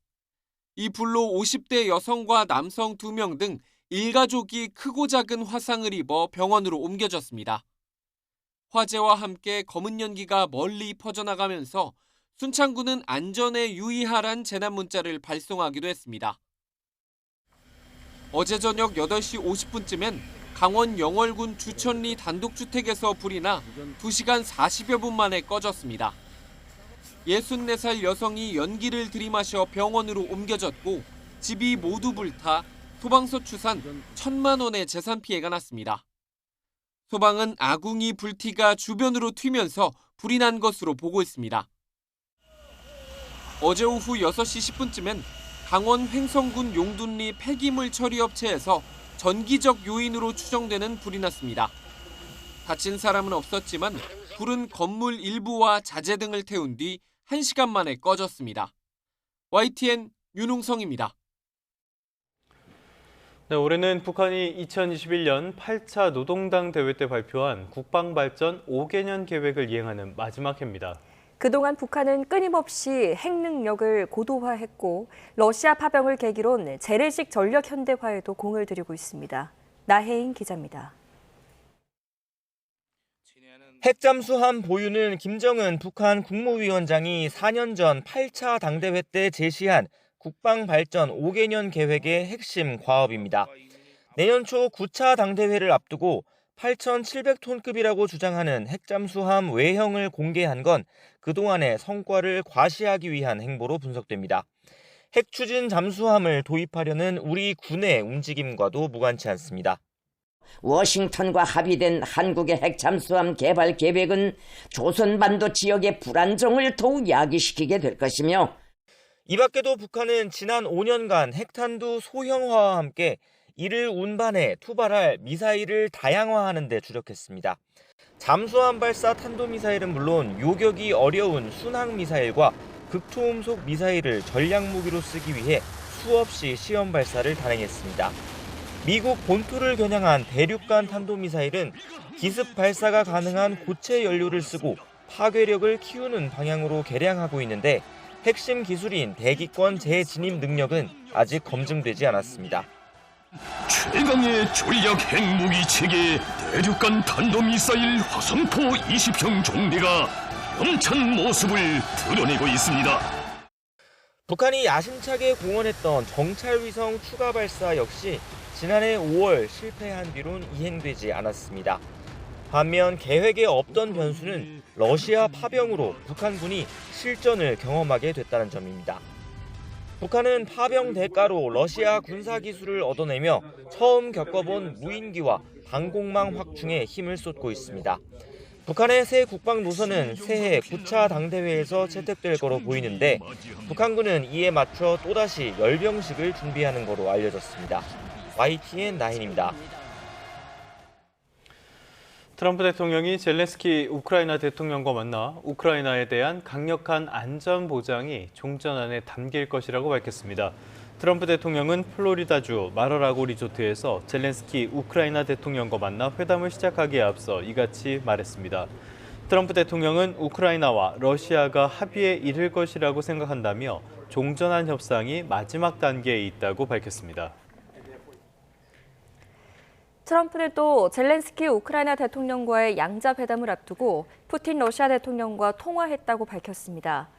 이 불로 50대 여성과 남성 2명 등 일가족이 크고 작은 화상을 입어 병원으로 옮겨졌습니다. 화재와 함께 검은 연기가 멀리 퍼져나가면서 순창군은 안전에 유의하란 재난 문자를 발송하기도 했습니다. 어제 저녁 8시 50분쯤엔 강원 영월군 주천리 단독주택에서 불이 나 2시간 40여 분 만에 꺼졌습니다. 64살 여성이 연기를 들이마셔 병원으로 옮겨졌고 집이 모두 불타 소방서 추산 1,000만 원의 재산 피해가 났습니다. 소방은 아궁이 불티가 주변으로 튀면서 불이 난 것으로 보고 있습니다. 어제 오후 6시 10분쯤엔 강원 횡성군 용둔리 폐기물 처리업체에서 전기적 요인으로 추정되는 불이 났습니다. 다친 사람은 없었지만 불은 건물 일부와 자재 등을 태운 뒤 1시간 만에 꺼졌습니다. YTN 윤웅성입니다. 네, 올해는 북한이 2021년 8차 노동당 대회 때 발표한 국방발전 5개년 계획을 이행하는 마지막 해입니다. 그동안 북한은 끊임없이 핵 능력을 고도화했고 러시아 파병을 계기론 재래식 전력 현대화에도 공을 들이고 있습니다. 나혜인 기자입니다. 핵잠수함 보유는 김정은 북한 국무위원장이 4년 전 8차 당대회 때 제시한 국방발전 5개년 계획의 핵심 과업입니다. 내년 초 9차 당대회를 앞두고 8,700톤급이라고 주장하는 핵잠수함 외형을 공개한 건 그동안의 성과를 과시하기 위한 행보로 분석됩니다. 핵추진 잠수함을 도입하려는 우리 군의 움직임과도 무관치 않습니다. 워싱턴과 합의된 한국의 핵잠수함 개발 계획은 조선반도 지역의 불안정을 더욱 야기시키게 될 것이며 이 밖에도 북한은 지난 5년간 핵탄두 소형화와 함께 이를 운반해 투발할 미사일을 다양화하는 데 주력했습니다. 잠수함 발사 탄도미사일은 물론 요격이 어려운 순항미사일과 극초음속 미사일을 전략무기로 쓰기 위해 수없이 시험 발사를 단행했습니다. 미국 본토를 겨냥한 대륙간 탄도미사일은 기습 발사가 가능한 고체 연료를 쓰고 파괴력을 키우는 방향으로 개량하고 있는데 핵심 기술인 대기권 재진입 능력은 아직 검증되지 않았습니다. 최강의 전략 핵무기 체계 대륙간 탄도미사일 화성포 20형 종대가 영찬 모습을 드러내고 있습니다. 북한이 야심차게 공언했던 정찰위성 추가 발사 역시 지난해 5월 실패한 뒤론 이행되지 않았습니다. 반면 계획에 없던 변수는 러시아 파병으로 북한군이 실전을 경험하게 됐다는 점입니다. 북한은 파병 대가로 러시아 군사기술을 얻어내며 처음 겪어본 무인기와 방공망 확충에 힘을 쏟고 있습니다. 북한의 새 국방 노선은 새해 9차 당대회에서 채택될 거로 보이는데 북한군은 이에 맞춰 또다시 열병식을 준비하는 거로 알려졌습니다. YTN 9입니다. 트럼프 대통령이 젤렌스키 우크라이나 대통령과 만나 우크라이나에 대한 강력한 안전 보장이 종전안에 담길 것이라고 밝혔습니다. 트럼프 대통령은 플로리다주 마러라고 리조트에서 젤렌스키 우크라이나 대통령과 만나 회담을 시작하기에 앞서 이같이 말했습니다. 트럼프 대통령은 우크라이나와 러시아가 합의에 이를 것이라고 생각한다며 종전안 협상이 마지막 단계에 있다고 밝혔습니다. 트럼프는 또 젤렌스키 우크라이나 대통령과의 양자 회담을 앞두고 푸틴 러시아 대통령과 통화했다고 밝혔습니다.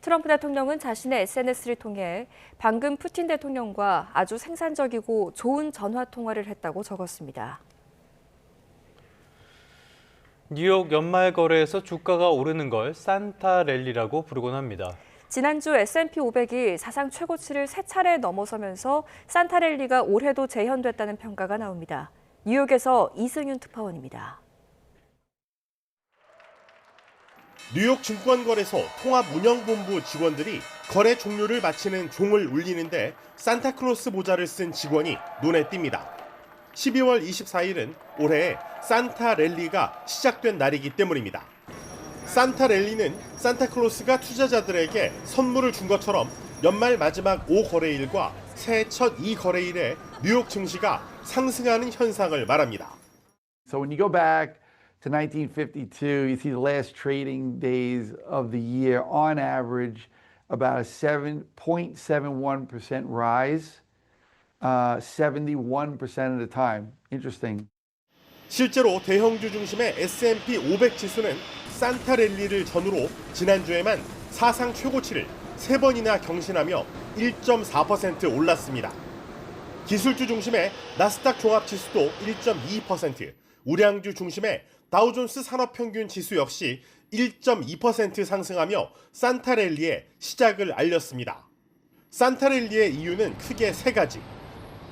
트럼프 대통령은 자신의 SNS를 통해 방금 푸틴 대통령과 아주 생산적이고 좋은 전화 통화를 했다고 적었습니다. 뉴욕 연말 거래에서 주가가 오르는 걸 산타 랠리라고 부르곤 합니다. 지난주 S&P 500이 사상 최고치를 3차례 넘어서면서 산타 랠리가 올해도 재현됐다는 평가가 나옵니다. 뉴욕에서 이승윤 특파원입니다. 뉴욕 증권거래소 통합운영본부 직원들이 거래 종료를 마치는 종을 울리는데 산타클로스 모자를 쓴 직원이 눈에 띕니다. 12월 24일은 올해의 산타 랠리가 시작된 날이기 때문입니다. 산타 랠리는 산타클로스가 투자자들에게 선물을 준 것처럼 연말 마지막 5거래일과 새해 첫 2거래일에 뉴욕 증시가 상승하는 현상을 말합니다. So when you go back to 1952, you see the last trading days of the year, on average, about a 7.71% rise, 71% of the time. Interesting. 실제로 대형주 중심의 S&P 500 지수는 산타 랠리를 전후로 지난주에만 사상 최고치를 3번이나 경신하며 1.4% 올랐습니다. 기술주 중심의 나스닥 종합지수도 1.2%, 우량주 중심의 다우존스 산업평균 지수 역시 1.2% 상승하며 산타 랠리의 시작을 알렸습니다. 산타 랠리의 이유는 크게 3가지.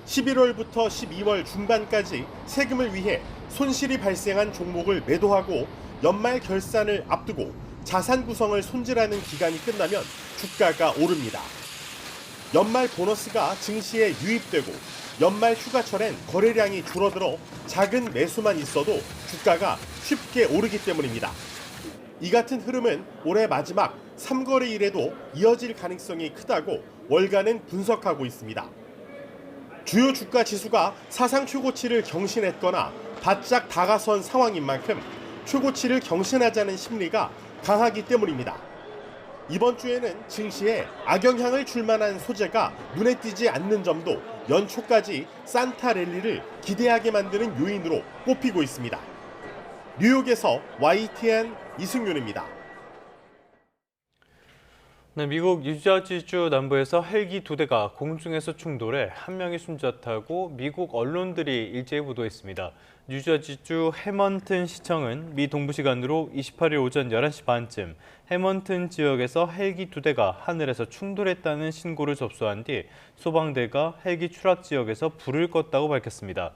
11월부터 12월 중반까지 세금을 위해 손실이 발생한 종목을 매도하고 연말 결산을 앞두고 자산 구성을 손질하는 기간이 끝나면 주가가 오릅니다. 연말 보너스가 증시에 유입되고 연말 휴가철엔 거래량이 줄어들어 작은 매수만 있어도 주가가 쉽게 오르기 때문입니다. 이 같은 흐름은 올해 마지막 3거래일에도 이어질 가능성이 크다고 월가는 분석하고 있습니다. 주요 주가 지수가 사상 최고치를 경신했거나 바짝 다가선 상황인 만큼 최고치를 경신하자는 심리가 강하기 때문입니다. 이번 주에는 증시에 악영향을 줄 만한 소재가 눈에 띄지 않는 점도 연초까지 산타 랠리를 기대하게 만드는 요인으로 꼽히고 있습니다. 뉴욕에서 YTN 이승윤입니다. 네, 미국 뉴저지주 남부에서 헬기 2대가 공중에서 충돌해 한 명이 숨졌다고 미국 언론들이 일제히 보도했습니다. 뉴저지주 해먼튼 시청은 미 동부 시간으로 28일 오전 11시 반쯤 해먼튼 지역에서 헬기 2대가 하늘에서 충돌했다는 신고를 접수한 뒤 소방대가 헬기 추락 지역에서 불을 껐다고 밝혔습니다.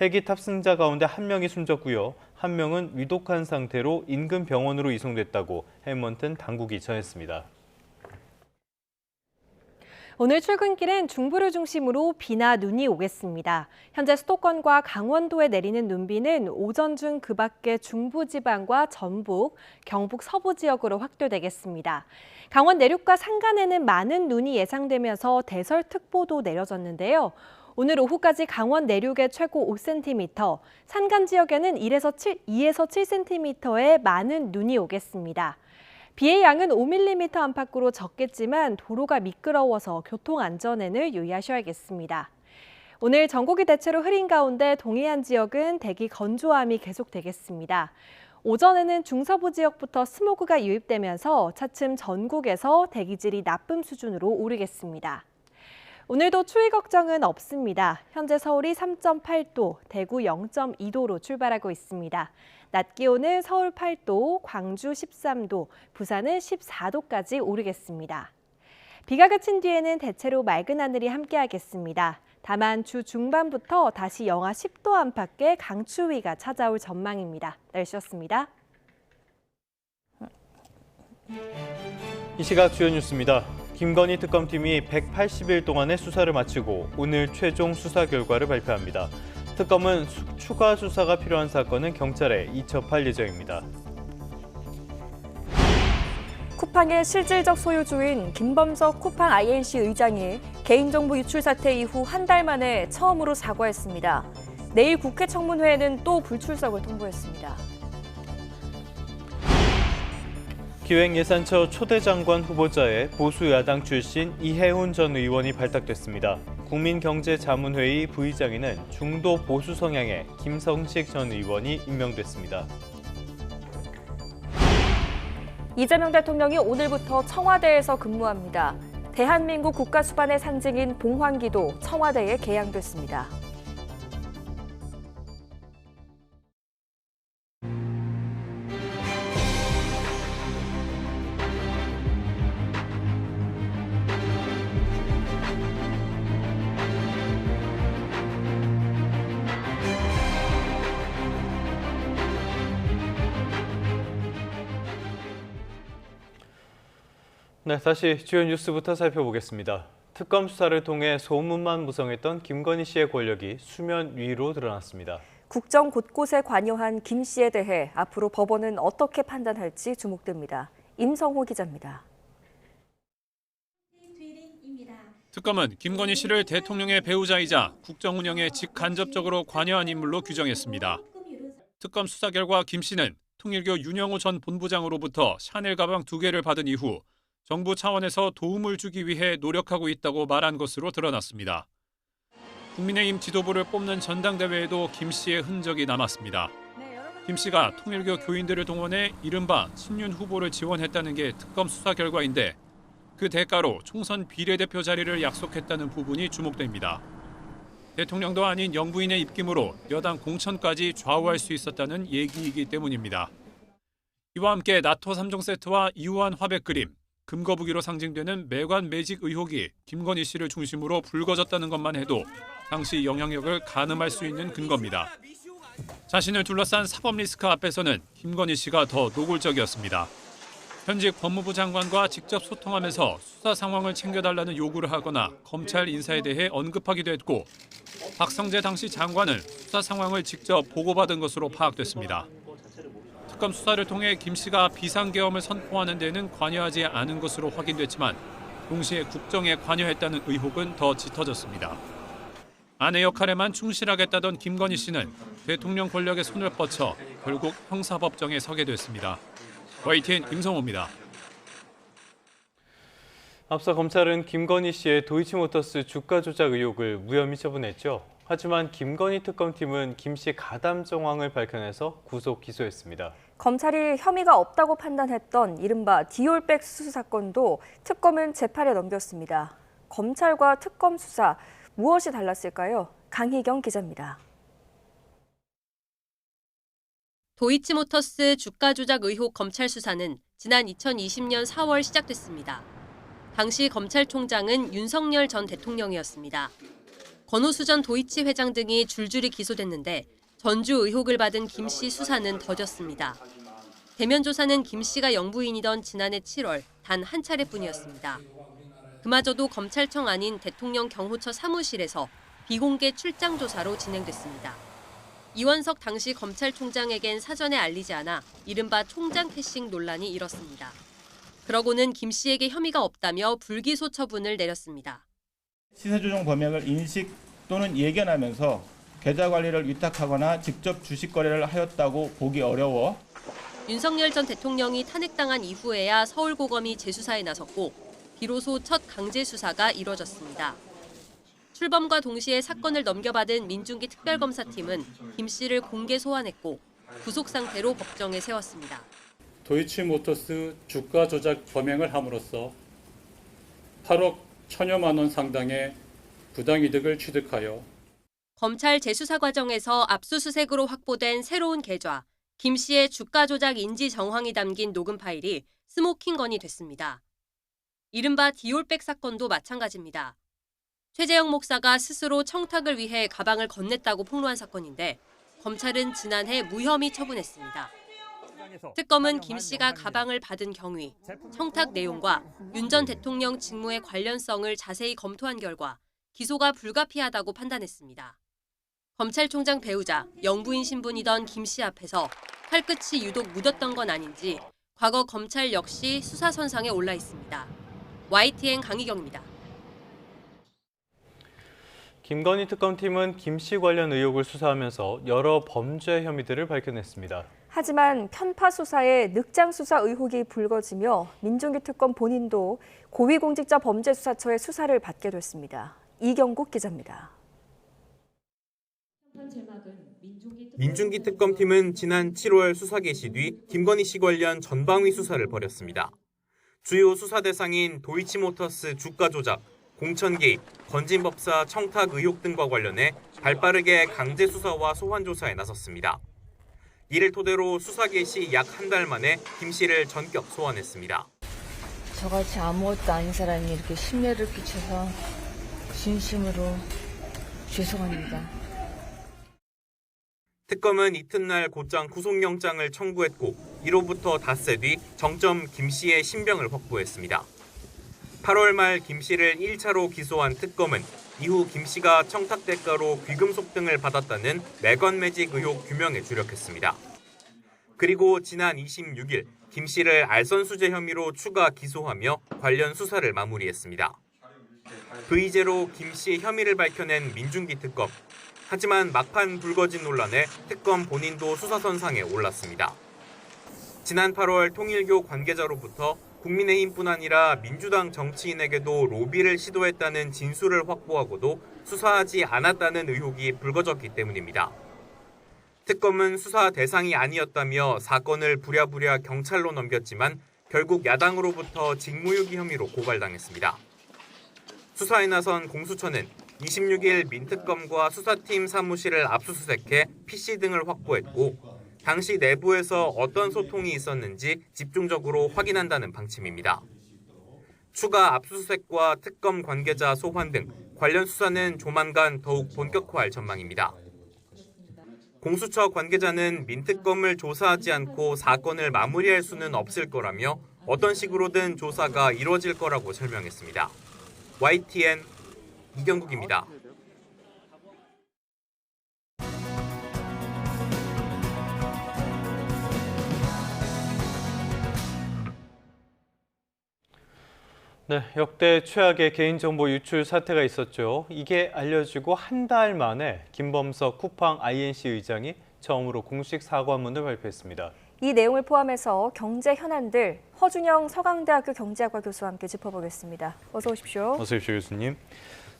헬기 탑승자 가운데 한 명이 숨졌고요. 한 명은 위독한 상태로 인근 병원으로 이송됐다고 해먼튼 당국이 전했습니다. 오늘 출근길엔 중부를 중심으로 비나 눈이 오겠습니다. 현재 수도권과 강원도에 내리는 눈비는 오전 중 그 밖의 중부지방과 전북, 경북 서부 지역으로 확대되겠습니다. 강원 내륙과 산간에는 많은 눈이 예상되면서 대설특보도 내려졌는데요. 오늘 오후까지 강원 내륙에 최고 5cm, 산간 지역에는 2에서 7cm의 많은 눈이 오겠습니다. 비의 양은 5mm 안팎으로 적겠지만 도로가 미끄러워서 교통 안전에는 유의하셔야겠습니다. 오늘 전국이 대체로 흐린 가운데 동해안 지역은 대기 건조함이 계속되겠습니다. 오전에는 중서부 지역부터 스모그가 유입되면서 차츰 전국에서 대기질이 나쁨 수준으로 오르겠습니다. 오늘도 추위 걱정은 없습니다. 현재 서울이 3.8도, 대구 0.2도로 출발하고 있습니다. 낮 기온은 서울 8도, 광주 13도, 부산은 14도까지 오르겠습니다. 비가 그친 뒤에는 대체로 맑은 하늘이 함께하겠습니다. 다만 주 중반부터 다시 영하 10도 안팎의 강추위가 찾아올 전망입니다. 날씨였습니다. 이 시각 주요 뉴스입니다. 김건희 특검팀이 180일 동안의 수사를 마치고 오늘 최종 수사 결과를 발표합니다. 특검은 추가 수사가 필요한 사건은 경찰에 이첩할 예정입니다. 쿠팡의 실질적 소유주인 김범석 쿠팡 INC 의장이 개인정보 유출 사태 이후 한 달 만에 처음으로 사과했습니다. 내일 국회 청문회에는 또 불출석을 통보했습니다. 기획예산처 초대 장관 후보자에 보수 야당 출신 이해훈 전 의원이 발탁됐습니다. 국민경제자문회의 부의장에는 중도 보수 성향의 김성식 전 의원이 임명됐습니다. 이재명 대통령이 오늘부터 청와대에서 근무합니다. 대한민국 국가수반의 상징인 봉황기도 청와대에 개양됐습니다. 네, 다시 주요 뉴스부터 살펴보겠습니다. 특검 수사를 통해 소문만 무성했던 김건희 씨의 권력이 수면 위로 드러났습니다. 국정 곳곳에 관여한 김 씨에 대해 앞으로 법원은 어떻게 판단할지 주목됩니다. 임성호 기자입니다. 특검은 김건희 씨를 대통령의 배우자이자 국정 운영에 직간접적으로 관여한 인물로 규정했습니다. 특검 수사 결과 김 씨는 통일교 윤영호 전 본부장으로부터 샤넬 가방 2개를 받은 이후 정부 차원에서 도움을 주기 위해 노력하고 있다고 말한 것으로 드러났습니다. 국민의힘 지도부를 뽑는 전당대회에도 김 씨의 흔적이 남았습니다. 김 씨가 통일교 교인들을 동원해 이른바 친윤 후보를 지원했다는 게 특검 수사 결과인데 그 대가로 총선 비례대표 자리를 약속했다는 부분이 주목됩니다. 대통령도 아닌 영부인의 입김으로 여당 공천까지 좌우할 수 있었다는 얘기이기 때문입니다. 이와 함께 나토 3종 세트와 이우한 화백 그림, 금거북이로 상징되는 매관 매직 의혹이 김건희 씨를 중심으로 불거졌다는 것만 해도 당시 영향력을 가늠할 수 있는 근거입니다. 자신을 둘러싼 사법 리스크 앞에서는 김건희 씨가 더 노골적이었습니다. 현직 법무부 장관과 직접 소통하면서 수사 상황을 챙겨달라는 요구를 하거나 검찰 인사에 대해 언급하기도 했고 박성재 당시 장관은 수사 상황을 직접 보고받은 것으로 파악됐습니다. 특검 수사를 통해 김 씨가 비상계엄을 선포하는 데는 관여하지 않은 것으로 확인됐지만 동시에 국정에 관여했다는 의혹은 더 짙어졌습니다. 아내 역할에만 충실하겠다던 김건희 씨는 대통령 권력에 손을 뻗쳐 결국 형사법정에 서게 됐습니다. YTN 임성호입니다. 앞서 검찰은 김건희 씨의 도이치모터스 주가 조작 의혹을 무혐의 처분했죠. 하지만 김건희 특검팀은 김 씨 가담 정황을 밝혀내서 구속 기소했습니다. 검찰이 혐의가 없다고 판단했던 이른바 디올백 수수 사건도 특검은 재판에 넘겼습니다. 검찰과 특검 수사 무엇이 달랐을까요? 강희경 기자입니다. 도이치모터스 주가 조작 의혹 검찰 수사는 지난 2020년 4월 시작됐습니다. 당시 검찰총장은 윤석열 전 대통령이었습니다. 권오수 전 도이치 회장 등이 줄줄이 기소됐는데 전주 의혹을 받은 김 씨 수사는 더뎠습니다. 대면 조사는 김 씨가 영부인이던 지난해 7월 단 한 차례뿐이었습니다. 그마저도 검찰청 아닌 대통령 경호처 사무실에서 비공개 출장 조사로 진행됐습니다. 이원석 당시 검찰총장에겐 사전에 알리지 않아 이른바 총장 캐싱 논란이 일었습니다. 그러고는 김 씨에게 혐의가 없다며 불기소 처분을 내렸습니다. 시세조정 범행을 인식 또는 예견하면서 계좌 관리를 위탁하거나 직접 주식 거래를 하였다고 보기 어려워 윤석열 전 대통령이 탄핵당한 이후에야 서울고검이 재수사에 나섰고 비로소 첫 강제 수사가 이뤄졌습니다. 출범과 동시에 사건을 넘겨받은 민중기 특별검사팀은 김 씨를 공개 소환했고 구속 상태로 법정에 세웠습니다. 도이치모터스 주가 조작 범행을 함으로써 8억 1천여만 원 상당의 부당이득을 취득하여 검찰 재수사 과정에서 압수수색으로 확보된 새로운 계좌, 김 씨의 주가 조작 인지 정황이 담긴 녹음 파일이 스모킹건이 됐습니다. 이른바 디올백 사건도 마찬가지입니다. 최재형 목사가 스스로 청탁을 위해 가방을 건넸다고 폭로한 사건인데 검찰은 지난해 무혐의 처분했습니다. 특검은 김 씨가 가방을 받은 경위, 청탁 내용과 윤 전 대통령 직무의 관련성을 자세히 검토한 결과 기소가 불가피하다고 판단했습니다. 검찰총장 배우자, 영부인 신분이던 김 씨 앞에서 칼끝이 유독 묻었던 건 아닌지 과거 검찰 역시 수사 선상에 올라 있습니다. YTN 강희경입니다. 김건희 특검팀은 김 씨 관련 의혹을 수사하면서 여러 범죄 혐의들을 밝혀냈습니다. 하지만 편파 수사에 늑장 수사 의혹이 불거지며 민중기 특검 본인도 고위공직자범죄수사처의 수사를 받게 됐습니다. 이경국 기자입니다. 민중기 특검팀은 지난 7월 수사 개시 뒤 김건희 씨 관련 전방위 수사를 벌였습니다. 주요 수사 대상인 도이치모터스 주가 조작, 공천 개입, 건진법사 청탁 의혹 등과 관련해 발빠르게 강제 수사와 소환 조사에 나섰습니다. 이를 토대로 수사 개시 약 한 달 만에 김 씨를 전격 소환했습니다. 저같이 아무것도 아닌 사람이 이렇게 심려를 끼쳐서 진심으로 죄송합니다. 특검은 이튿날 곧장 구속영장을 청구했고 이로부터 닷새 뒤 정점 김 씨의 신병을 확보했습니다. 8월 말 김 씨를 1차로 기소한 특검은 이후 김 씨가 청탁 대가로 귀금속 등을 받았다는 매건 매직 의혹 규명에 주력했습니다. 그리고 지난 26일 김 씨를 알선수재 혐의로 추가 기소하며 관련 수사를 마무리했습니다. V제로 김 씨의 혐의를 밝혀낸 민중기 특검. 하지만 막판 불거진 논란에 특검 본인도 수사선상에 올랐습니다. 지난 8월 통일교 관계자로부터 국민의힘뿐 아니라 민주당 정치인에게도 로비를 시도했다는 진술을 확보하고도 수사하지 않았다는 의혹이 불거졌기 때문입니다. 특검은 수사 대상이 아니었다며 사건을 부랴부랴 경찰로 넘겼지만 결국 야당으로부터 직무유기 혐의로 고발당했습니다. 수사에 나선 공수처는 26일 민특검과 수사팀 사무실을 압수수색해 PC 등을 확보했고 당시 내부에서 어떤 소통이 있었는지 집중적으로 확인한다는 방침입니다. 추가 압수수색과 특검 관계자 소환 등 관련 수사는 조만간 더욱 본격화할 전망입니다. 공수처 관계자는 민특검을 조사하지 않고 사건을 마무리할 수는 없을 거라며 어떤 식으로든 조사가 이루어질 거라고 설명했습니다. YTN 이경국입니다. 네, 역대 최악의 개인정보 유출 사태가 있었죠. 이게 알려지고 한 달 만에 김범석 쿠팡 INC 의장이 처음으로 공식 사과문을 발표했습니다. 이 내용을 포함해서 경제 현안들 허준영 서강대학교 경제학과 교수와 함께 짚어보겠습니다. 어서 오십시오. 어서 오십시오, 교수님.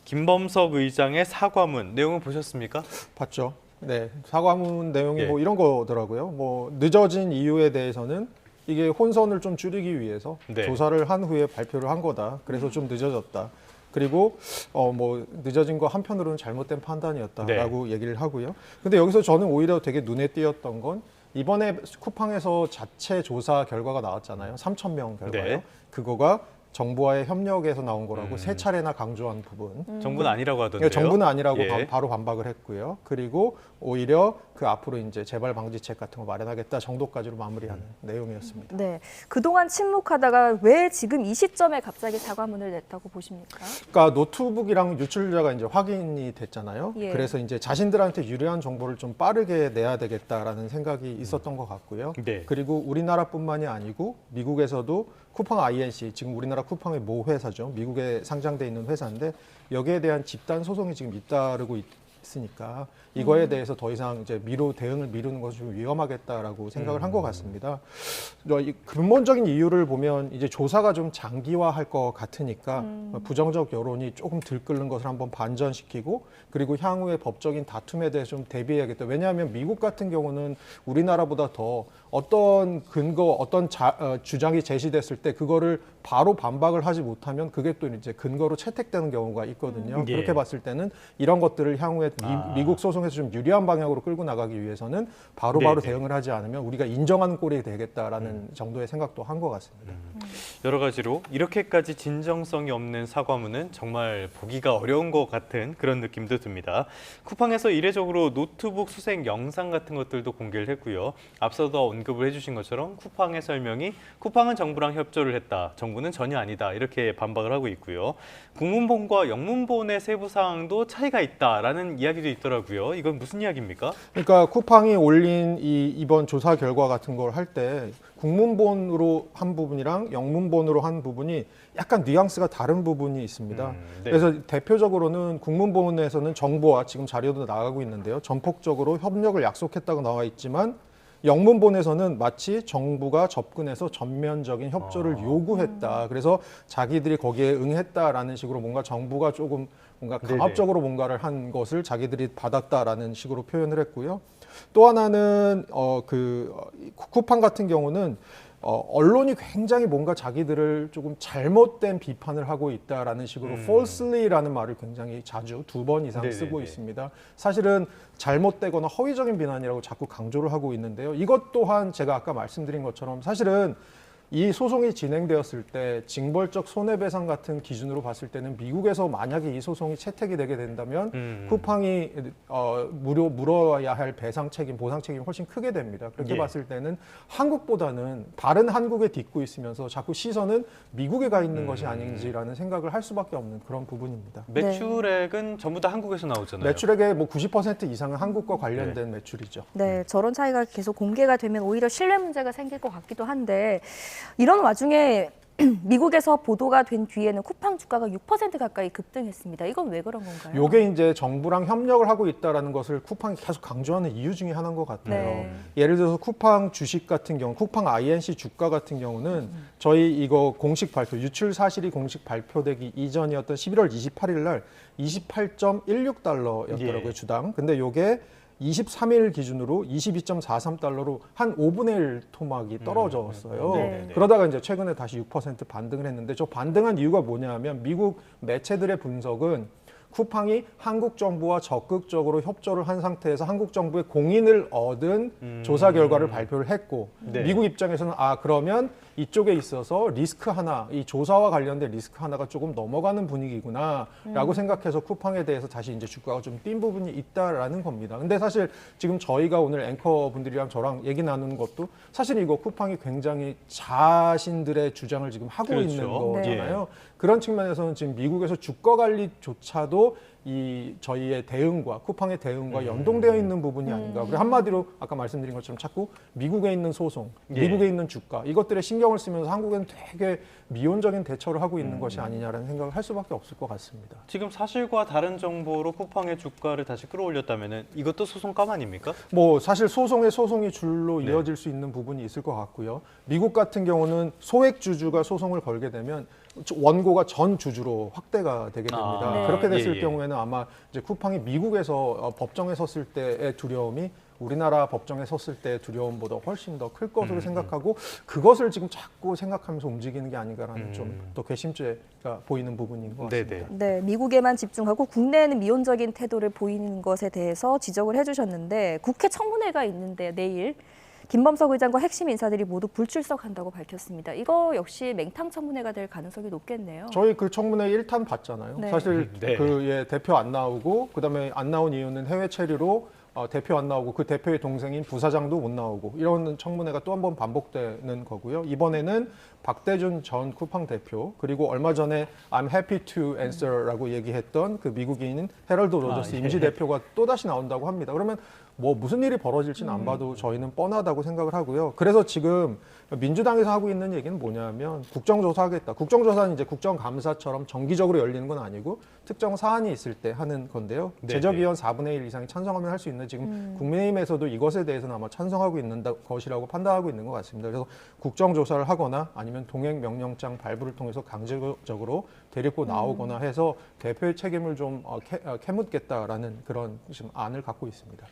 김범석 의장의 사과문 내용을 보셨습니까? 봤죠. 네, 사과문 내용이 뭐 이런 거더라고요. 뭐 늦어진 이유에 대해서는 이게 혼선을 좀 줄이기 위해서 조사를 한 후에 발표를 한 거다. 그래서 좀 늦어졌다. 그리고 뭐 늦어진 거 한편으로는 잘못된 판단이었다라고 얘기를 하고요. 근데 여기서 저는 오히려 되게 눈에 띄었던 건 이번에 쿠팡에서 자체 조사 결과가 나왔잖아요. 3,000명 결과요. 그거가 정부와의 협력에서 나온 거라고 세 차례나 강조한 부분. 정부는 아니라고 하던데요. 정부는 아니라고 바로 반박을 했고요. 그리고 오히려 그 앞으로 이제 재발 방지책 같은 거 마련하겠다 정도까지로 마무리하는 내용이었습니다. 네, 그동안 침묵하다가 왜 지금 이 시점에 갑자기 사과문을 냈다고 보십니까? 그러니까 노트북이랑 유출자가 이제 확인이 됐잖아요. 그래서 이제 자신들한테 유리한 정보를 좀 빠르게 내야 되겠다라는 생각이 있었던 것 같고요. 그리고 우리나라뿐만이 아니고 미국에서도 쿠팡 INC, 지금 우리나라 쿠팡의 모 회사죠. 미국에 상장돼 있는 회사인데 여기에 대한 집단 소송이 지금 잇따르고 있으니까 이거에 대해서 더 이상 이제 대응을 미루는 것이 좀 위험하겠다라고 생각을 한 것 같습니다. 근본적인 이유를 보면 이제 조사가 좀 장기화할 것 같으니까 부정적 여론이 조금 들끓는 것을 한번 반전시키고 그리고 향후의 법적인 다툼에 대해서 좀 대비해야겠다. 왜냐하면 미국 같은 경우는 우리나라보다 더 어떤 근거, 어떤 주장이 제시됐을 때 그거를 바로 반박을 하지 못하면 그게 또 이제 근거로 채택되는 경우가 있거든요. 그렇게 봤을 때는 이런 것들을 향후에 미국 소송에서 좀 유리한 방향으로 끌고 나가기 위해서는 바로바로 네네. 대응을 하지 않으면 우리가 인정하는 꼴이 되겠다라는 정도의 생각도 한 것 같습니다. 여러 가지로 이렇게까지 진정성이 없는 사과문은 정말 보기가 어려운 것 같은 그런 느낌도 듭니다. 쿠팡에서 이례적으로 노트북 수색 영상 같은 것들도 공개를 했고요. 앞서도 언급을 해주신 것처럼 쿠팡의 설명이 쿠팡은 정부랑 협조를 했다, 정부는 전혀 아니다 이렇게 반박을 하고 있고요. 국문본과 영문본의 세부 사항도 차이가 있다라는 이야기도 있더라고요. 이건 무슨 이야기입니까? 그러니까 쿠팡이 올린 이번 조사 결과 같은 걸 할 때 국문본으로 한 부분이랑 영문본으로 한 부분이 약간 뉘앙스가 다른 부분이 있습니다. 네. 그래서 대표적으로는 국문본에서는 정부와 지금 자료도 나가고 있는데요. 전폭적으로 협력을 약속했다고 나와 있지만 영문본에서는 마치 정부가 접근해서 전면적인 협조를 요구했다. 그래서 자기들이 거기에 응했다라는 식으로 뭔가 정부가 조금 뭔가 강압적으로 뭔가를 한 것을 자기들이 받았다라는 식으로 표현을 했고요. 또 하나는 쿠팡 같은 경우는 언론이 굉장히 뭔가 자기들을 조금 잘못된 비판을 하고 있다라는 식으로 falsely라는 말을 굉장히 자주 2번 이상 쓰고 있습니다. 사실은 잘못되거나 허위적인 비난이라고 자꾸 강조를 하고 있는데요. 이것 또한 제가 아까 말씀드린 것처럼 사실은 이 소송이 진행되었을 때 징벌적 손해배상 같은 기준으로 봤을 때는 미국에서 만약에 이 소송이 채택이 되게 된다면 쿠팡이 물어야 할 배상 책임, 보상 책임이 훨씬 크게 됩니다. 그렇게 봤을 때는 한국보다는 다른 한국에 딛고 있으면서 자꾸 시선은 미국에 가 있는 것이 아닌지라는 생각을 할 수밖에 없는 그런 부분입니다. 매출액은 전부 다 한국에서 나오잖아요. 매출액의 뭐 90% 이상은 한국과 관련된 매출이죠. 네, 저런 차이가 계속 공개가 되면 오히려 신뢰 문제가 생길 것 같기도 한데 이런 와중에 미국에서 보도가 된 뒤에는 쿠팡 주가가 6% 가까이 급등했습니다. 이건 왜 그런 건가요? 이게 이제 정부랑 협력을 하고 있다는 것을 쿠팡이 계속 강조하는 이유 중에 하나인 것 같아요. 네. 예를 들어서 쿠팡 주식 같은 경우, 쿠팡 INC 주가 같은 경우는 저희 이거 공식 발표, 유출 사실이 공식 발표되기 이전이었던 11월 28일 날 28.16달러였더라고요, 주당. 근데 이게 23일 기준으로 22.43달러로 한 5분의 1 토막이 떨어졌어요. 그러다가 이제 최근에 다시 6% 반등을 했는데 저 반등한 이유가 뭐냐면 미국 매체들의 분석은 쿠팡이 한국 정부와 적극적으로 협조를 한 상태에서 한국 정부의 공인을 얻은 조사 결과를 발표를 했고 미국 입장에서는 그러면 이쪽에 있어서 리스크 하나, 이 조사와 관련된 리스크 하나가 조금 넘어가는 분위기구나라고 생각해서 쿠팡에 대해서 다시 이제 주가가 좀 뛴 부분이 있다라는 겁니다. 근데 사실 지금 저희가 오늘 앵커 분들이랑 저랑 얘기 나누는 것도 사실 이거 쿠팡이 굉장히 자신들의 주장을 지금 하고 있는 거잖아요. 그런 측면에서는 지금 미국에서 주가 관리조차도 이 저희의 대응과 쿠팡의 대응과 연동되어 있는 부분이 아닌가. 그리고 한마디로 아까 말씀드린 것처럼 자꾸 미국에 있는 소송, 미국에 있는 주가 이것들에 신경을 쓰면서 한국은 되게 미온적인 대처를 하고 있는 것이 아니냐라는 생각을 할 수밖에 없을 것 같습니다. 지금 사실과 다른 정보로 쿠팡의 주가를 다시 끌어올렸다면은 이것도 소송감 아닙니까? 뭐 사실 소송이 줄로 이어질 수 있는 부분이 있을 것 같고요. 미국 같은 경우는 소액 주주가 소송을 걸게 되면 원고가 전 주주로 확대가 되게 됩니다. 그렇게 됐을 경우에는 아마 이제 쿠팡이 미국에서 법정에 섰을 때의 두려움이 우리나라 법정에 섰을 때의 두려움보다 훨씬 더 클 것으로 생각하고 그것을 지금 자꾸 생각하면서 움직이는 게 아닌가라는 좀 더 괘씸죄가 보이는 부분인 것 같습니다. 네, 미국에만 집중하고 국내에는 미온적인 태도를 보이는 것에 대해서 지적을 해주셨는데 국회 청문회가 있는데 내일 김범석 의장과 핵심 인사들이 모두 불출석한다고 밝혔습니다. 이거 역시 맹탕 청문회가 될 가능성이 높겠네요. 저희 그 청문회 1탄 봤잖아요. 사실 대표 안 나오고 그다음에 안 나온 이유는 해외 체류로 대표 안 나오고 그 대표의 동생인 부사장도 못 나오고 이런 청문회가 또 한 번 반복되는 거고요. 이번에는 박대준 전 쿠팡 대표 그리고 얼마 전에 I'm happy to answer라고 얘기했던 그 미국인인 헤럴드 로저스 임시 대표가 또다시 나온다고 합니다. 그러면 뭐 무슨 일이 벌어질지는 안 봐도 저희는 뻔하다고 생각을 하고요. 그래서 지금 민주당에서 하고 있는 얘기는 뭐냐면 국정조사하겠다. 국정조사는 이제 국정감사처럼 정기적으로 열리는 건 아니고 특정 사안이 있을 때 하는 건데요. 제적의원 4분의 1 이상이 찬성하면 할 수 있는 지금 국민의힘에서도 이것에 대해서는 아마 찬성하고 있는 것이라고 판단하고 있는 것 같습니다. 그래서 국정조사를 하거나 아니면 동행명령장 발부를 통해서 강제적으로 데리고 나오거나 해서 대표의 책임을 좀 캐묻겠다라는 그런 지금 안을 갖고 있습니다.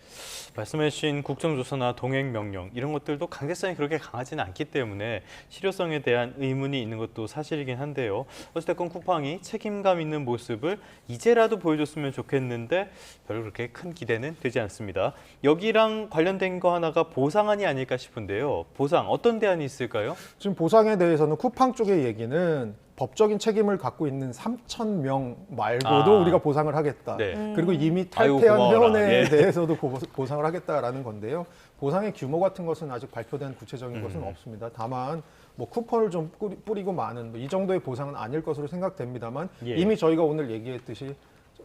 말씀해주신 국정조사나 동행명령 이런 것들도 강제성이 그렇게 강하지는 않기 때문에 실효성에 대한 의문이 있는 것도 사실이긴 한데요. 어찌됐건 쿠팡이 책임감 있는 모습을 이제라도 보여줬으면 좋겠는데 별로 그렇게 큰 기대는 되지 않습니다. 여기랑 관련된 거 하나가 보상안이 아닐까 싶은데요. 보상 어떤 대안이 있을까요? 지금 보상에 대해서는 쿠팡 쪽의 얘기는 법적인 책임을 갖고 있는 3,000명 말고도 우리가 보상을 하겠다. 네. 그리고 이미 탈퇴한 회원에 예. 대해서도 보상을 하겠다라는 건데요. 보상의 규모 같은 것은 아직 발표된 구체적인 것은 없습니다. 다만 뭐 쿠폰을 좀 뿌리고 마는 이 정도의 보상은 아닐 것으로 생각됩니다만 이미 저희가 오늘 얘기했듯이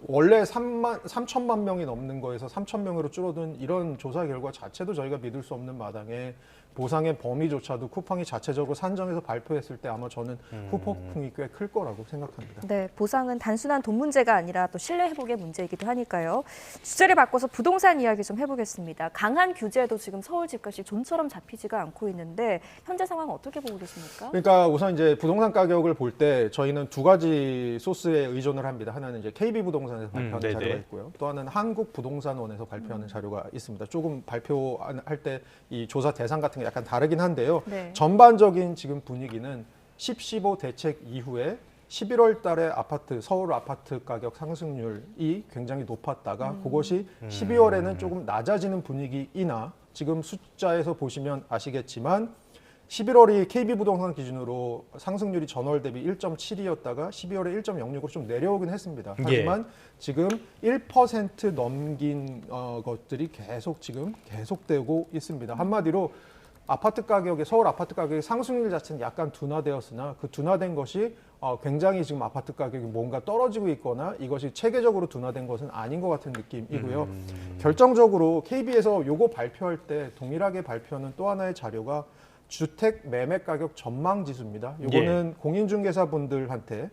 원래 3천만 명이 넘는 거에서 3,000명으로 줄어든 이런 조사 결과 자체도 저희가 믿을 수 없는 마당에 보상의 범위조차도 쿠팡이 자체적으로 산정해서 발표했을 때 아마 저는 후폭풍이 꽤 클 거라고 생각합니다. 네, 보상은 단순한 돈 문제가 아니라 또 신뢰 회복의 문제이기도 하니까요. 주제를 바꿔서 부동산 이야기 좀 해보겠습니다. 강한 규제도 지금 서울 집값이 좀처럼 잡히지가 않고 있는데 현재 상황 어떻게 보고 계십니까? 그러니까 우선 이제 부동산 가격을 볼 때 저희는 두 가지 소스에 의존을 합니다. 하나는 이제 KB 부동산에서 발표하는 자료가 있고요. 또 하나는 한국부동산원에서 발표하는 자료가 있습니다. 조금 발표할 때 이 조사 대상 같은 게 약간 다르긴 한데요. 네. 전반적인 지금 분위기는 10.15 대책 이후에 11월 달에 서울 아파트 가격 상승률이 굉장히 높았다가 그것이 12월에는 조금 낮아지는 분위기이나 지금 숫자에서 보시면 아시겠지만 11월이 KB부동산 기준으로 상승률이 전월 대비 1.7이었다가 12월에 1.06으로 좀 내려오긴 했습니다. 하지만 지금 1% 넘긴 것들이 계속되고 있습니다. 한마디로 서울 아파트 가격의 상승률 자체는 약간 둔화되었으나 그 둔화된 것이 굉장히 지금 아파트 가격이 뭔가 떨어지고 있거나 이것이 체계적으로 둔화된 것은 아닌 것 같은 느낌이고요. 결정적으로 KB에서 요거 발표할 때 동일하게 발표하는 또 하나의 자료가 주택 매매 가격 전망 지수입니다. 요거는 공인중개사분들한테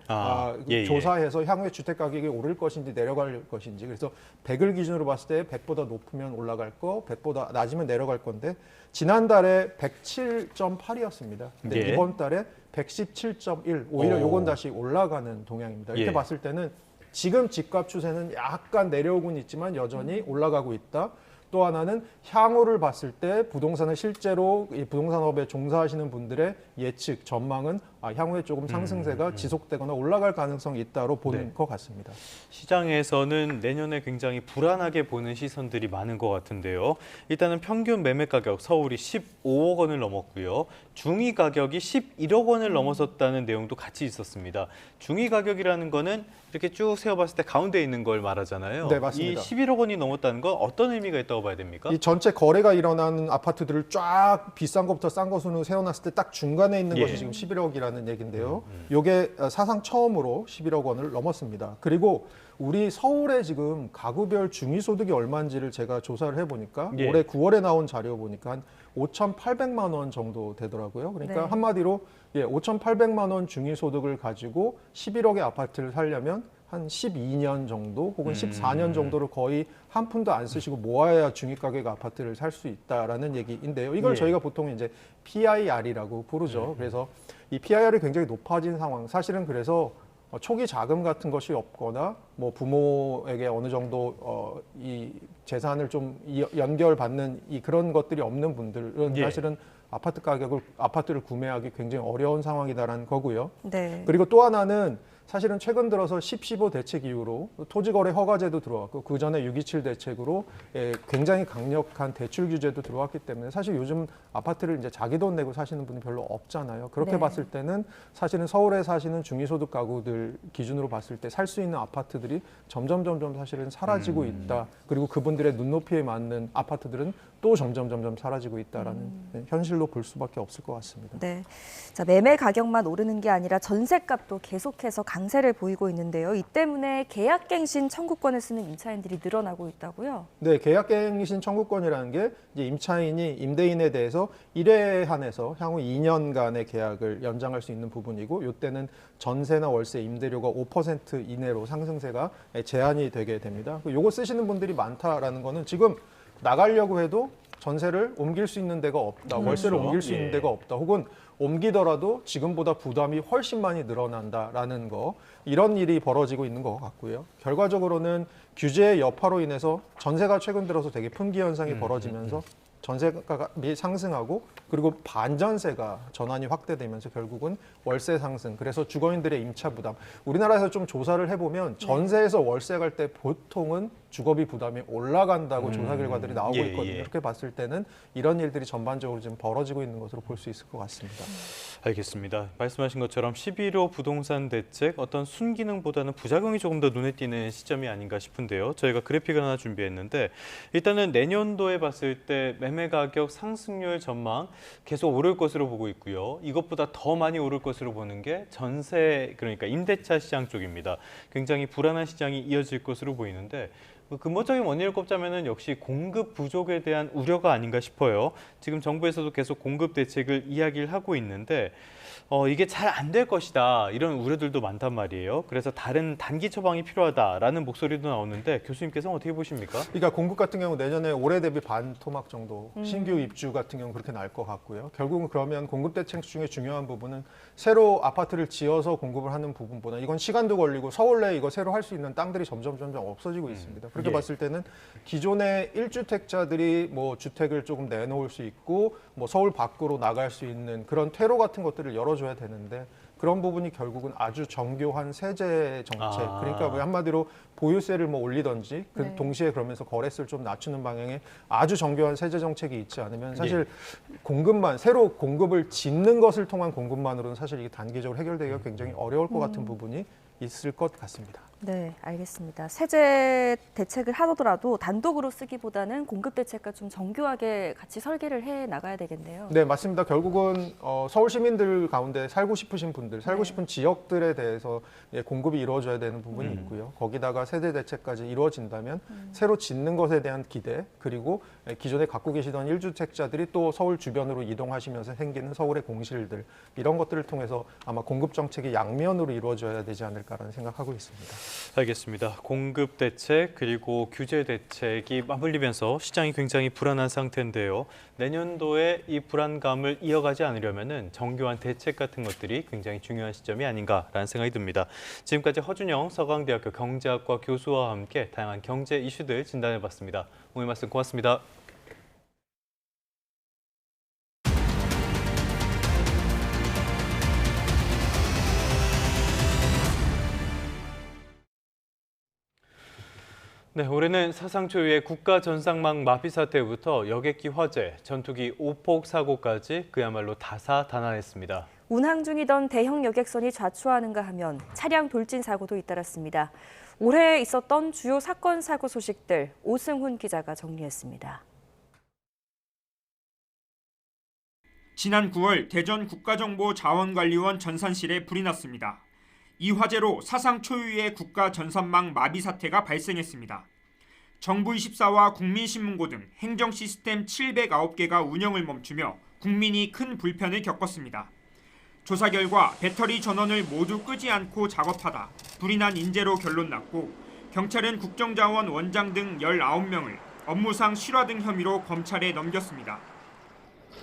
조사해서 향후에 주택 가격이 오를 것인지 내려갈 것인지 그래서 100을 기준으로 봤을 때 100보다 높으면 올라갈 거, 100보다 낮으면 내려갈 건데 지난달에 107.8이었습니다. 근데 이번 달에 117.1 오히려 요건 다시 올라가는 동향입니다. 이렇게 봤을 때는 지금 집값 추세는 약간 내려오곤 있지만 여전히 올라가고 있다. 또 하나는 향후를 봤을 때 부동산을 실제로 이 부동산업에 종사하시는 분들의 예측, 전망은 향후에 조금 상승세가 지속되거나 올라갈 가능성이 있다로 보는 것 같습니다. 시장에서는 내년에 굉장히 불안하게 보는 시선들이 많은 것 같은데요. 일단은 평균 매매 가격 서울이 15억 원을 넘었고요. 중위 가격이 11억 원을 넘어섰다는 내용도 같이 있었습니다. 중위 가격이라는 거는 이렇게 쭉 세어봤을 때 가운데 있는 걸 말하잖아요. 네, 맞습니다. 이 11억 원이 넘었다는 건 어떤 의미가 있다고 봐야 됩니까? 이 전체 거래가 일어나는 아파트들을 쫙 비싼 것부터 싼 거 순으로 세워놨을 때 딱 중간에 있는 것이 지금 11억이라는 얘기인데요. 이게 사상 처음으로 11억 원을 넘었습니다. 그리고 우리 서울에 지금 가구별 중위소득이 얼마인지를 제가 조사를 해보니까 올해 9월에 나온 자료 보니까 한 5,800만 원 정도 되더라고요. 그러니까 한마디로 5,800만 원 중위소득을 가지고 11억의 아파트를 살려면 한 12년 정도 혹은 14년 정도를 거의 한 푼도 안 쓰시고 모아야 중위가격 아파트를 살 수 있다라는 얘기인데요. 이걸 저희가 보통 이제 PIR이라고 부르죠. 그래서 이 PIR이 굉장히 높아진 상황. 사실은 그래서 초기 자금 같은 것이 없거나 뭐 부모에게 어느 정도 이 재산을 좀 연결받는 그런 것들이 없는 분들은 사실은 아파트를 구매하기 굉장히 어려운 상황이다라는 거고요. 그리고 또 하나는 사실은 최근 들어서 10.15 대책 이후로 토지거래 허가제도 들어왔고 그 전에 6.27 대책으로 굉장히 강력한 대출 규제도 들어왔기 때문에 사실 요즘 아파트를 이제 자기 돈 내고 사시는 분이 별로 없잖아요. 그렇게 봤을 때는 사실은 서울에 사시는 중위소득 가구들 기준으로 봤을 때 살 수 있는 아파트들이 점점 사실은 사라지고 있다. 그리고 그분들의 눈높이에 맞는 아파트들은 또 점점 사라지고 있다라는 현실로 볼 수밖에 없을 것 같습니다. 네, 자 매매 가격만 오르는 게 아니라 전셋값도 계속해서 강세를 보이고 있는데요. 이 때문에 계약갱신 청구권을 쓰는 임차인들이 늘어나고 있다고요? 네, 계약갱신 청구권이라는 게 이제 임차인이 임대인에 대해서 1회에 한해서 향후 2년간의 계약을 연장할 수 있는 부분이고 이때는 전세나 월세 임대료가 5% 이내로 상승세가 제한이 되게 됩니다. 이거 쓰시는 분들이 많다라는 거는 지금 나가려고 해도 전세를 옮길 수 있는 데가 없다, 월세를 옮길 수 있는 데가 없다, 혹은 옮기더라도 지금보다 부담이 훨씬 많이 늘어난다라는 거, 이런 일이 벌어지고 있는 것 같고요. 결과적으로는 규제의 여파로 인해서 전세가 최근 들어서 되게 품귀 현상이 벌어지면서 전세가가 상승하고 그리고 반전세가 전환이 확대되면서 결국은 월세 상승, 그래서 주거인들의 임차 부담. 우리나라에서 좀 조사를 해보면 전세에서 월세 갈 때 보통은 주거비 부담이 올라간다고 조사 결과들이 나오고 있거든요. 이렇게 봤을 때는 이런 일들이 전반적으로 지금 벌어지고 있는 것으로 볼 수 있을 것 같습니다. 알겠습니다. 말씀하신 것처럼 11호 부동산 대책, 어떤 순기능보다는 부작용이 조금 더 눈에 띄는 시점이 아닌가 싶은데요. 저희가 그래픽을 하나 준비했는데 일단은 내년도에 봤을 때 매매 가격 상승률 전망 계속 오를 것으로 보고 있고요. 이것보다 더 많이 오를 것으로 보는 게 전세, 그러니까 임대차 시장 쪽입니다. 굉장히 불안한 시장이 이어질 것으로 보이는데 근본적인 원인을 꼽자면은 역시 공급 부족에 대한 우려가 아닌가 싶어요. 지금 정부에서도 계속 공급 대책을 이야기를 하고 있는데 이게 잘 안 될 것이다, 이런 우려들도 많단 말이에요. 그래서 다른 단기 처방이 필요하다라는 목소리도 나오는데 교수님께서는 어떻게 보십니까? 그러니까 공급 같은 경우 내년에 올해 대비 반 토막 정도 신규 입주 같은 경우 그렇게 날 것 같고요. 결국은 그러면 공급 대책 중에 중요한 부분은 새로 아파트를 지어서 공급을 하는 부분보다 이건 시간도 걸리고 서울 내에 이거 새로 할 수 있는 땅들이 점점 없어지고 있습니다. 그렇게 봤을 때는 기존의 1주택자들이 뭐 주택을 조금 내놓을 수 있고 뭐 서울 밖으로 나갈 수 있는 그런 퇴로 같은 것들을 열어줘야 되는데 그런 부분이 결국은 아주 정교한 세제 정책, 그러니까 뭐 한마디로 보유세를 뭐 올리든지 그 동시에 그러면서 거래세를 좀 낮추는 방향의 아주 정교한 세제 정책이 있지 않으면 사실 공급만, 새로 공급을 짓는 것을 통한 공급만으로는 사실 이게 단기적으로 해결되기가 굉장히 어려울 것 같은 부분이 있을 것 같습니다. 네, 알겠습니다. 세제 대책을 하더라도 단독으로 쓰기보다는 공급 대책과 좀 정교하게 같이 설계를 해 나가야 되겠네요. 네, 맞습니다. 결국은 서울 시민들 가운데 살고 싶으신 분들, 살고 싶은 지역들에 대해서 공급이 이루어져야 되는 부분이 있고요. 거기다가 세대 대책까지 이루어진다면 새로 짓는 것에 대한 기대, 그리고 기존에 갖고 계시던 1주택자들이 또 서울 주변으로 이동하시면서 생기는 서울의 공실들, 이런 것들을 통해서 아마 공급 정책이 양면으로 이루어져야 되지 않을까라는 생각하고 있습니다. 알겠습니다. 공급 대책 그리고 규제 대책이 맞물리면서 시장이 굉장히 불안한 상태인데요. 내년도에 이 불안감을 이어가지 않으려면은 정교한 대책 같은 것들이 굉장히 중요한 시점이 아닌가라는 생각이 듭니다. 지금까지 허준영 서강대학교 경제학과 교수와 함께 다양한 경제 이슈들 진단해봤습니다. 오늘 말씀 고맙습니다. 네, 올해는 사상 초유의 국가 전상망 마비 사태부터 여객기 화재, 전투기 오폭 사고까지 그야말로 다사다난했습니다. 운항 중이던 대형 여객선이 좌초하는가 하면 차량 돌진 사고도 잇따랐습니다. 올해 있었던 주요 사건 사고 소식들 오승훈 기자가 정리했습니다. 지난 9월 대전 국가정보자원관리원 전산실에 불이 났습니다. 이 화재로 사상 초유의 국가 전산망 마비 사태가 발생했습니다. 정부24와 국민신문고 등 행정 시스템 709개가 운영을 멈추며 국민이 큰 불편을 겪었습니다. 조사 결과 배터리 전원을 모두 끄지 않고 작업하다 불이 난 인재로 결론 났고 경찰은 국정자원 원장 등 19명을 업무상 실화 등 혐의로 검찰에 넘겼습니다.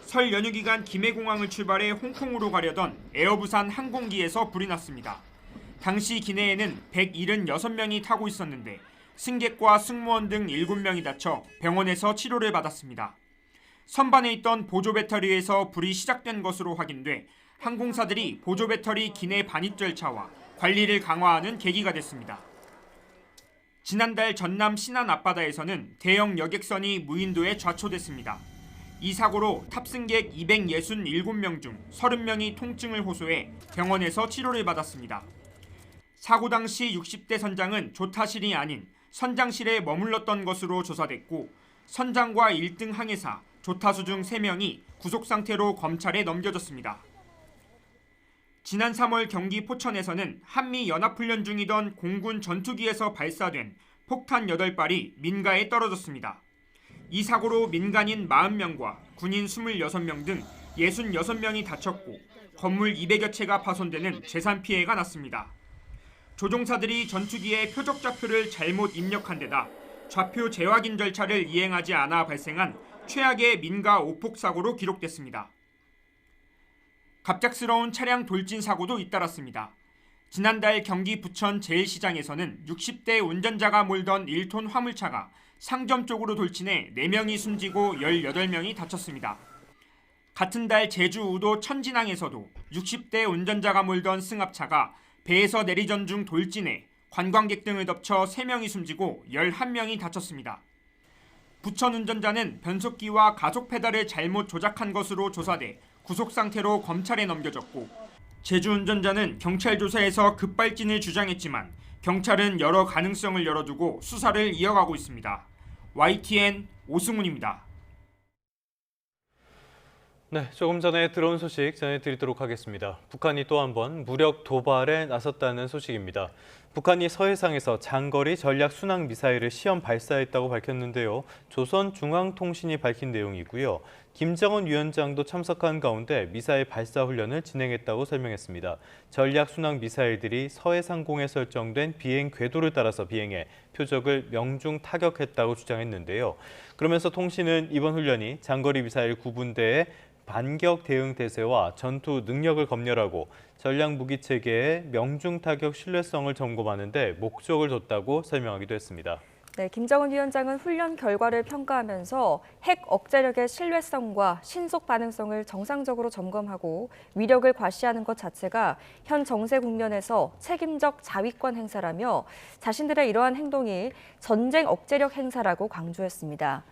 설 연휴 기간 김해공항을 출발해 홍콩으로 가려던 에어부산 항공기에서 불이 났습니다. 당시 기내에는 176명이 타고 있었는데 승객과 승무원 등 7명이 다쳐 병원에서 치료를 받았습니다. 선반에 있던 보조 배터리에서 불이 시작된 것으로 확인돼 항공사들이 보조 배터리 기내 반입 절차와 관리를 강화하는 계기가 됐습니다. 지난달 전남 신안 앞바다에서는 대형 여객선이 무인도에 좌초됐습니다. 이 사고로 탑승객 267명 중 30명이 통증을 호소해 병원에서 치료를 받았습니다. 사고 당시 60대 선장은 조타실이 아닌 선장실에 머물렀던 것으로 조사됐고 선장과 1등 항해사, 조타수 중 3명이 구속 상태로 검찰에 넘겨졌습니다. 지난 3월 경기 포천에서는 한미 연합훈련 중이던 공군 전투기에서 발사된 폭탄 8발이 민가에 떨어졌습니다. 이 사고로 민간인 40명과 군인 26명 등 66명이 다쳤고 건물 200여 채가 파손되는 재산 피해가 났습니다. 조종사들이 전투기에 표적 좌표를 잘못 입력한 데다 좌표 재확인 절차를 이행하지 않아 발생한 최악의 민가 오폭 사고로 기록됐습니다. 갑작스러운 차량 돌진 사고도 잇따랐습니다. 지난달 경기 부천 제일시장에서는 60대 운전자가 몰던 1톤 화물차가 상점 쪽으로 돌진해 4명이 숨지고 18명이 다쳤습니다. 같은 달 제주 우도 천진항에서도 60대 운전자가 몰던 승합차가 배에서 내리전 중 돌진해 관광객 등을 덮쳐 3명이 숨지고 11명이 다쳤습니다. 부천 운전자는 변속기와 가속 페달을 잘못 조작한 것으로 조사돼 구속 상태로 검찰에 넘겨졌고, 제주 운전자는 경찰 조사에서 급발진을 주장했지만 경찰은 여러 가능성을 열어두고 수사를 이어가고 있습니다. YTN 오승훈입니다. 네, 조금 전에 들어온 소식 전해드리도록 하겠습니다. 북한이 또 한 번 무력 도발에 나섰다는 소식입니다. 북한이 서해상에서 장거리 전략 순항 미사일을 시험 발사했다고 밝혔는데요. 조선중앙통신이 밝힌 내용이고요. 김정은 위원장도 참석한 가운데 미사일 발사 훈련을 진행했다고 설명했습니다. 전략 순항 미사일들이 서해상공에 설정된 비행 궤도를 따라서 비행해 표적을 명중 타격했다고 주장했는데요. 그러면서 통신은 이번 훈련이 장거리 미사일 9분대의 반격 대응 태세와 전투 능력을 검열하고 전략 무기 체계의 명중 타격 신뢰성을 점검하는 데 목적을 뒀다고 설명하기도 했습니다. 네, 김정은 위원장은 훈련 결과를 평가하면서 핵 억제력의 신뢰성과 신속 반응성을 정상적으로 점검하고 위력을 과시하는 것 자체가 현 정세 국면에서 책임적 자위권 행사라며 자신들의 이러한 행동이 전쟁 억제력 행사라고 강조했습니다.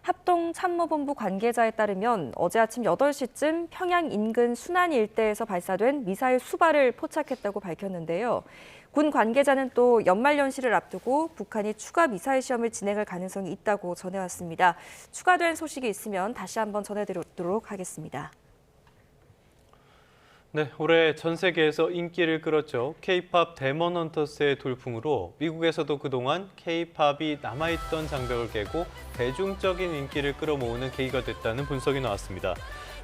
합동참모본부 관계자에 따르면 어제 아침 8시쯤 평양 인근 순안 일대에서 발사된 미사일 수발을 포착했다고 밝혔는데요. 군 관계자는 또 연말연시를 앞두고 북한이 추가 미사일 시험을 진행할 가능성이 있다고 전해왔습니다. 추가된 소식이 있으면 다시 한번 전해드리도록 하겠습니다. 네, 올해 전 세계에서 인기를 끌었죠. K-팝 데몬 헌터스의 돌풍으로 미국에서도 그동안 K-팝이 남아있던 장벽을 깨고 대중적인 인기를 끌어모으는 계기가 됐다는 분석이 나왔습니다.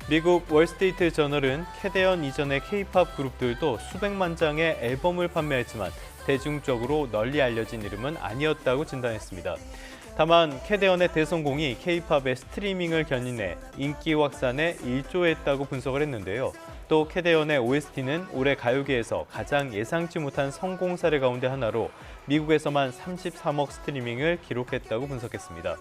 미국 월스트리트 저널은 캐대언 이전의 K-팝 그룹들도 수백만 장의 앨범을 판매했지만 대중적으로 널리 알려진 이름은 아니었다고 진단했습니다. 다만 캐대언의 대성공이 K-팝의 스트리밍을 견인해 인기 확산에 일조했다고 분석을 했는데요. 또 캐대언의 OST는 올해 가요계에서 가장 예상치 못한 성공 사례 가운데 하나로 미국에서만 33억 스트리밍을 기록했다고 분석했습니다.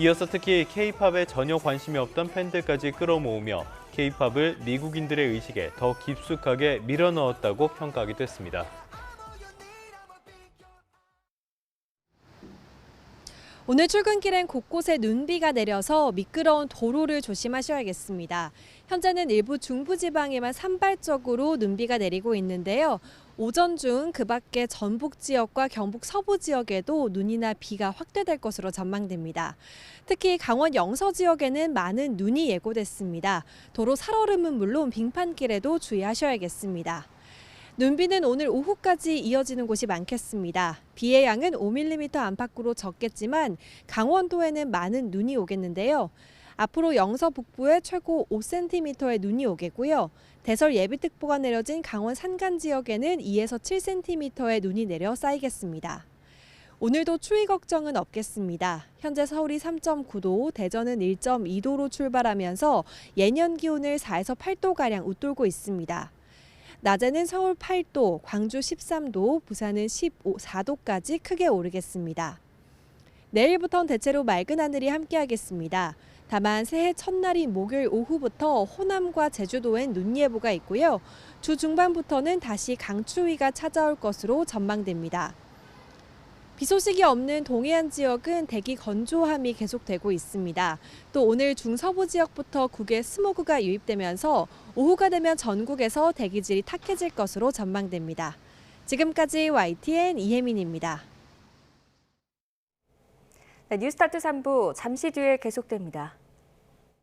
이어서 특히 K-팝에 전혀 관심이 없던 팬들까지 끌어모으며 K-팝을 미국인들의 의식에 더 깊숙하게 밀어넣었다고 평가하기도 했습니다. 오늘 출근길엔 곳곳에 눈비가 내려서 미끄러운 도로를 조심하셔야겠습니다. 현재는 일부 중부지방에만 산발적으로 눈비가 내리고 있는데요. 오전 중 그 밖에 전북 지역과 경북 서부 지역에도 눈이나 비가 확대될 것으로 전망됩니다. 특히 강원 영서 지역에는 많은 눈이 예고됐습니다. 도로 살얼음은 물론 빙판길에도 주의하셔야겠습니다. 눈비는 오늘 오후까지 이어지는 곳이 많겠습니다. 비의 양은 5mm 안팎으로 적겠지만 강원도에는 많은 눈이 오겠는데요. 앞으로 영서 북부에 최고 5cm의 눈이 오겠고요. 대설 예비특보가 내려진 강원 산간 지역에는 2에서 7cm의 눈이 내려 쌓이겠습니다. 오늘도 추위 걱정은 없겠습니다. 현재 서울이 3.9도, 대전은 1.2도로 출발하면서 예년 기온을 4에서 8도가량 웃돌고 있습니다. 낮에는 서울 8도, 광주 13도, 부산은 4도까지 크게 오르겠습니다. 내일부터는 대체로 맑은 하늘이 함께하겠습니다. 다만 새해 첫날인 목요일 오후부터 호남과 제주도엔 눈 예보가 있고요. 주 중반부터는 다시 강추위가 찾아올 것으로 전망됩니다. 비 소식이 없는 동해안 지역은 대기 건조함이 계속되고 있습니다. 또 오늘 중서부 지역부터 국외 스모그가 유입되면서 오후가 되면 전국에서 대기질이 탁해질 것으로 전망됩니다. 지금까지 YTN 이혜민입니다. 네, 뉴스타트 3부 잠시 뒤에 계속됩니다.